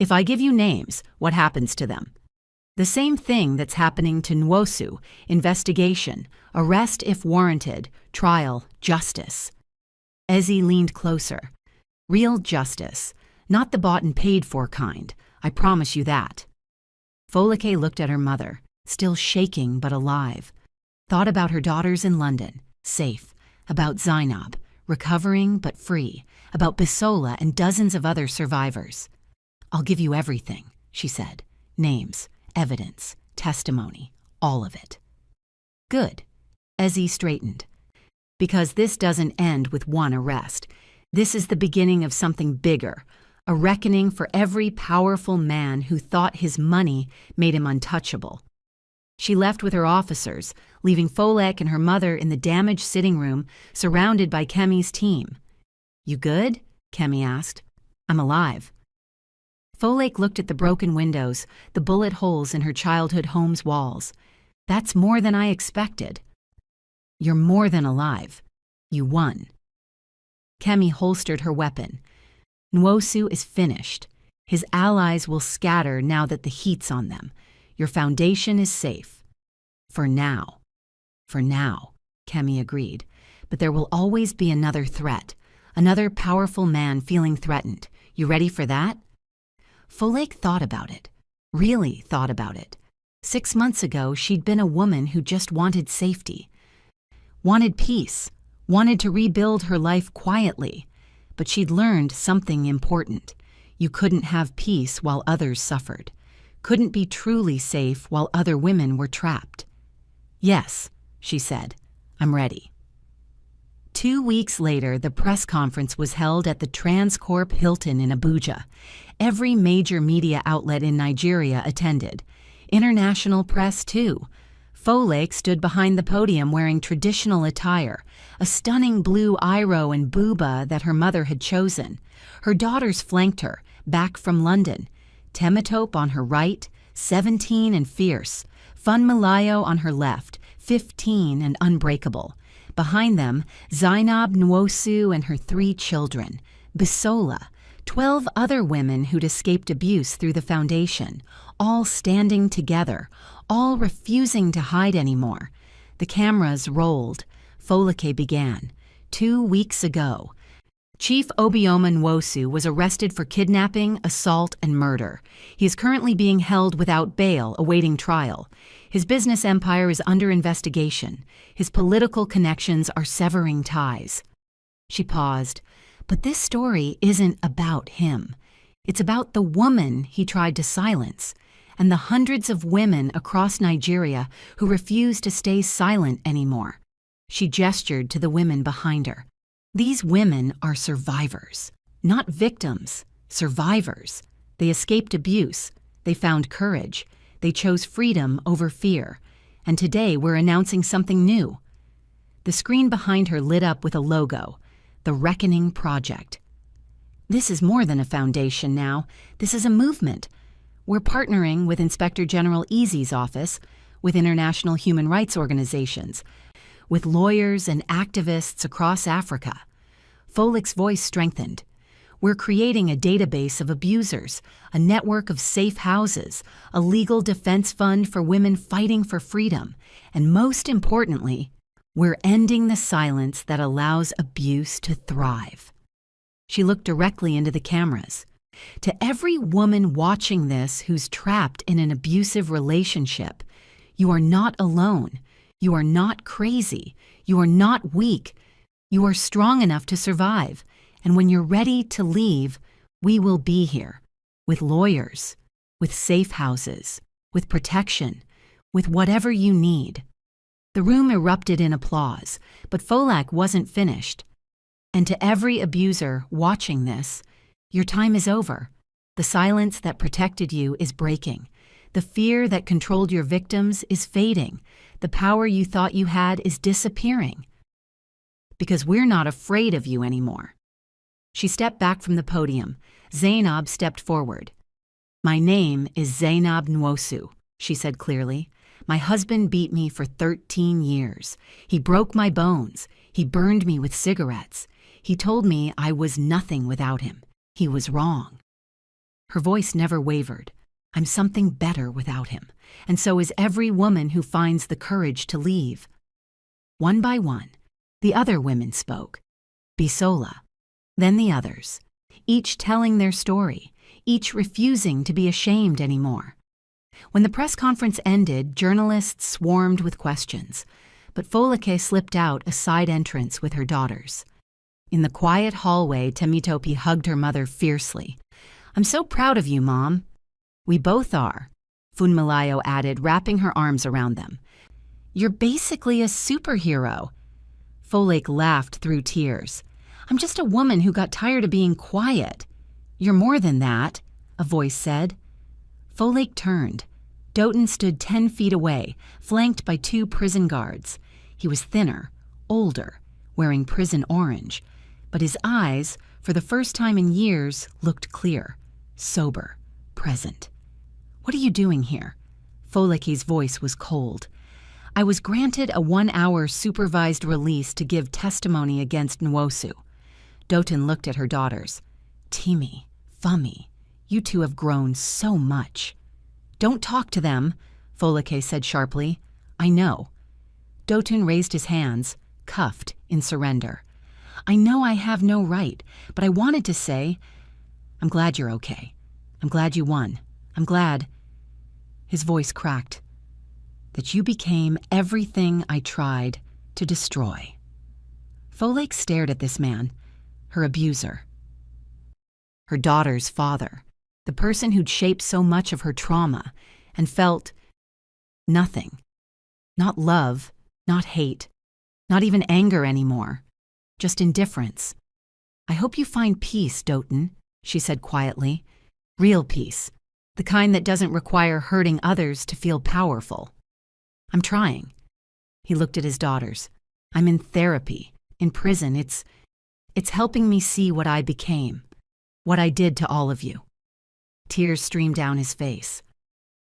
"If I give you names, what happens to them?" "The same thing that's happening to Nwosu: investigation, arrest if warranted, trial, justice." Ezi leaned closer. "Real justice, not the bought and paid for kind. I promise you that." Folake looked at her mother, still shaking but alive. Thought about her daughters in London, safe. About Zainab, recovering but free. About Bisola and dozens of other survivors. "I'll give you everything," she said. "Names, evidence, testimony, all of it." "Good." Ezi straightened. "Because this doesn't end with one arrest. This is the beginning of something bigger, a reckoning for every powerful man who thought his money made him untouchable." She left with her officers, leaving Folake and her mother in the damaged sitting room, surrounded by Kemi's team. "You good?" Kemi asked. "I'm alive." Folake looked at the broken windows, the bullet holes in her childhood home's walls. "That's more than I expected." "You're more than alive. You won." Kemi holstered her weapon. "Nwosu is finished. His allies will scatter now that the heat's on them. Your foundation is safe. For now." "For now," Kemi agreed. "But there will always be another threat. Another powerful man feeling threatened. You ready for that?" Folake thought about it. Really thought about it. 6 months ago, she'd been a woman who just wanted safety. Wanted peace. Wanted to rebuild her life quietly. But she'd learned something important. You couldn't have peace while others suffered. Couldn't be truly safe while other women were trapped. "Yes," she said. "I'm ready." 2 weeks later, the press conference was held at the Transcorp Hilton in Abuja. Every major media outlet in Nigeria attended. International press, too. Folake stood behind the podium wearing traditional attire, a stunning blue iro and buba that her mother had chosen. Her daughters flanked her, back from London. Temitope on her right, 17 and fierce. Funmilayo on her left, 15 and unbreakable. Behind them, Zainab Nwosu and her 3 children. Bisola, 12 other women who'd escaped abuse through the foundation, all standing together, all refusing to hide anymore. The cameras rolled. Folake began. 2 weeks ago, Chief Obioma Nwosu was arrested for kidnapping, assault, and murder. He is currently being held without bail, awaiting trial. His business empire is under investigation. His political connections are severing ties. She paused. But this story isn't about him. It's about the woman he tried to silence, and the hundreds of women across Nigeria who refuse to stay silent anymore. She gestured to the women behind her. These women are survivors, not victims, survivors. They escaped abuse, they found courage, they chose freedom over fear, and today we're announcing something new. The screen behind her lit up with a logo, the Reckoning Project. This is more than a foundation now, this is a movement. We're partnering with Inspector General Easy's office, with international human rights organizations, with lawyers and activists across Africa. Folik's voice strengthened. We're creating a database of abusers, a network of safe houses, a legal defense fund for women fighting for freedom, and most importantly, we're ending the silence that allows abuse to thrive. She looked directly into the cameras. To every woman watching this who's trapped in an abusive relationship, you are not alone. You are not crazy. You are not weak. You are strong enough to survive. And when you're ready to leave, we will be here. With lawyers, with safe houses, with protection, with whatever you need. The room erupted in applause, but Folak wasn't finished. And to every abuser watching this, your time is over. The silence that protected you is breaking. The fear that controlled your victims is fading. The power you thought you had is disappearing. Because we're not afraid of you anymore. She stepped back from the podium. Zainab stepped forward. My name is Zainab Nwosu, she said clearly. My husband beat me for 13 years. He broke my bones. He burned me with cigarettes. He told me I was nothing without him. He was wrong. Her voice never wavered. I'm something better without him, and so is every woman who finds the courage to leave. One by one, the other women spoke. Bisola, then the others, each telling their story, each refusing to be ashamed anymore. When the press conference ended, journalists swarmed with questions, but Folake slipped out a side entrance with her daughters. In the quiet hallway, Temitope hugged her mother fiercely. I'm so proud of you, Mom. We both are, Funmilayo added, wrapping her arms around them. You're basically a superhero. Folake laughed through tears. I'm just a woman who got tired of being quiet. You're more than that, a voice said. Folake turned. Doten stood 10 feet away, flanked by 2 prison guards. He was thinner, older, wearing prison orange, but his eyes, for the first time in years, looked clear, sober, present. What are you doing here? Folake's voice was cold. I was granted a 1-hour supervised release to give testimony against Nwosu. Doten looked at her daughters. Timi, Fumi, you two have grown so much. Don't talk to them, Folake said sharply. I know. Doten raised his hands, cuffed in surrender. I know I have no right, but I wanted to say, I'm glad you're okay. I'm glad you won. I'm glad, his voice cracked, that you became everything I tried to destroy. Folake stared at this man, her abuser, her daughter's father, the person who'd shaped so much of her trauma, and felt nothing. Not love, not hate, not even anger anymore, just indifference. I hope you find peace, Doten, she said quietly. Real peace, the kind that doesn't require hurting others to feel powerful. I'm trying. He looked at his daughters. I'm in therapy, in prison. It's helping me see what I became, what I did to all of you. Tears streamed down his face.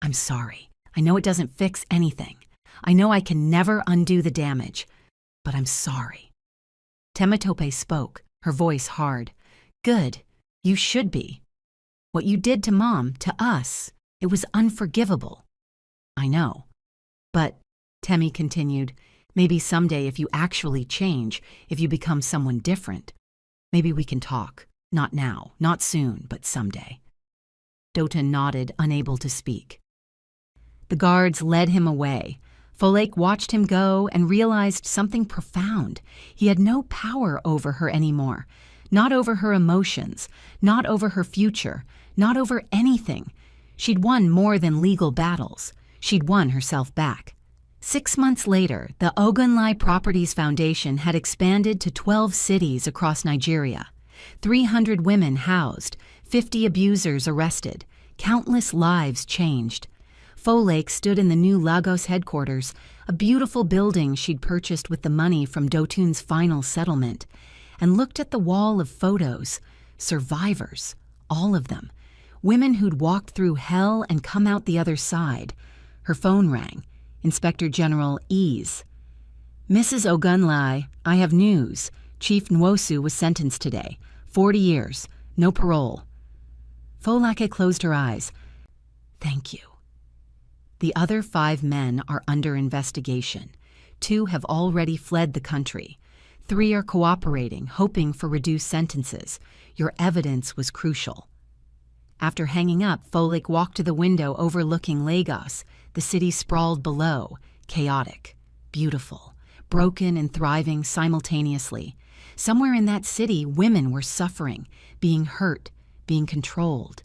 I'm sorry. I know it doesn't fix anything. I know I can never undo the damage, but I'm sorry. Temitope spoke, her voice hard. Good. You should be. What you did to Mom, to us, it was unforgivable. I know. But, Temi continued, maybe someday if you actually change, if you become someone different, maybe we can talk. Not now, not soon, but someday. Doten nodded, unable to speak. The guards led him away. Folake watched him go and realized something profound. He had no power over her anymore. Not over her emotions, not over her future, not over anything. She'd won more than legal battles. She'd won herself back. 6 months later, the Ogunlai Properties Foundation had expanded to 12 cities across Nigeria. 300 women housed, 50 abusers arrested, countless lives changed. Folake stood in the new Lagos headquarters, a beautiful building she'd purchased with the money from Dotun's final settlement, and looked at the wall of photos. Survivors, all of them. Women who'd walked through hell and come out the other side. Her phone rang. Inspector General Ease. "Mrs. Ogunlai, I have news. Chief Nwosu was sentenced today. 40 years. No parole." Folake closed her eyes. "Thank you." The other 5 men are under investigation. 2 have already fled the country. 3 are cooperating, hoping for reduced sentences. Your evidence was crucial. After hanging up, Folake walked to the window overlooking Lagos. The city sprawled below, chaotic, beautiful, broken and thriving simultaneously. Somewhere in that city, women were suffering, being hurt, being controlled.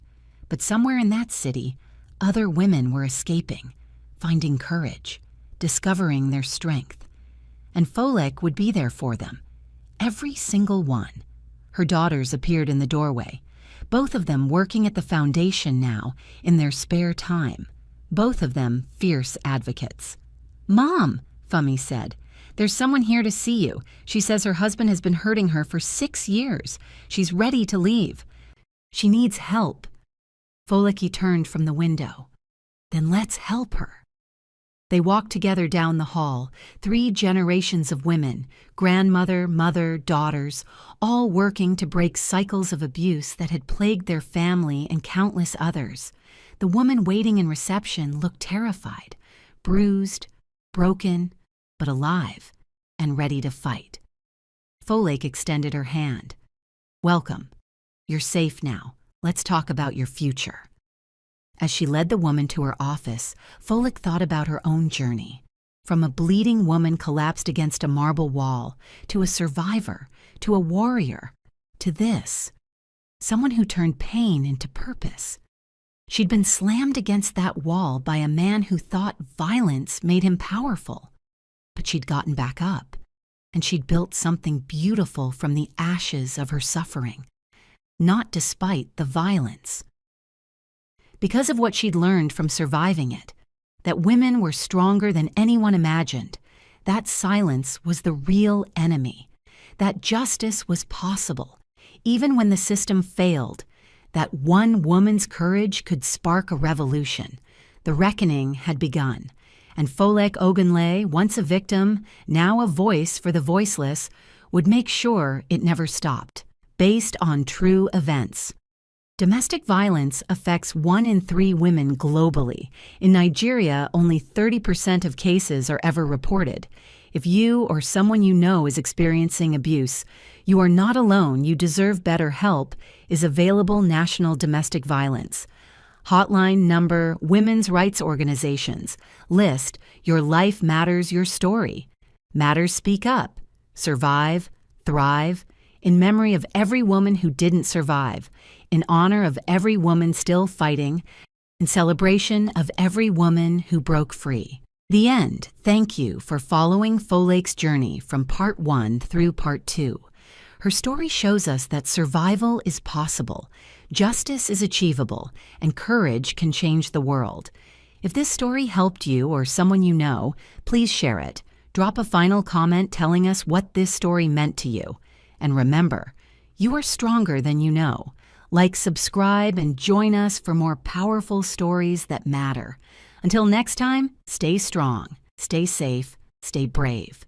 But somewhere in that city, other women were escaping, finding courage, discovering their strength. And Folake would be there for them, every single one. Her daughters appeared in the doorway, both of them working at the foundation now in their spare time. Both of them fierce advocates. "Mom," Fummy said, "there's someone here to see you. She says her husband has been hurting her for 6 years. She's ready to leave. She needs help." Folake turned from the window. "Then let's help her." They walked together down the hall, 3 generations of women, grandmother, mother, daughters, all working to break cycles of abuse that had plagued their family and countless others. The woman waiting in reception looked terrified, bruised, broken, but alive, and ready to fight. Folake extended her hand. "Welcome. You're safe now. Let's talk about your future." As she led the woman to her office, Folake thought about her own journey. From a bleeding woman collapsed against a marble wall, to a survivor, to a warrior, to this, someone who turned pain into purpose. She'd been slammed against that wall by a man who thought violence made him powerful. But she'd gotten back up, and she'd built something beautiful from the ashes of her suffering, not despite the violence. Because of what she'd learned from surviving it, that women were stronger than anyone imagined, that silence was the real enemy, that justice was possible, even when the system failed, that one woman's courage could spark a revolution. The reckoning had begun, and Folake Ogunlai, once a victim, now a voice for the voiceless, would make sure it never stopped, based on true events. Domestic violence affects 1 in 3 women globally. In Nigeria, only 30% of cases are ever reported. If you or someone you know is experiencing abuse, you are not alone. You deserve better help is available. National Domestic Violence Hotline number, women's rights organizations. List, Your Life Matters, Your Story. Matters Speak Up. Survive, Thrive. In memory of every woman who didn't survive. In honor of every woman still fighting. In celebration of every woman who broke free. The end. Thank you for following Folake's journey from Part 1 through Part 2. Her story shows us that survival is possible, justice is achievable, and courage can change the world. If this story helped you or someone you know, please share it. Drop a final comment telling us what this story meant to you. And remember, you are stronger than you know. Like, subscribe, and join us for more powerful stories that matter. Until next time, stay strong, stay safe, stay brave.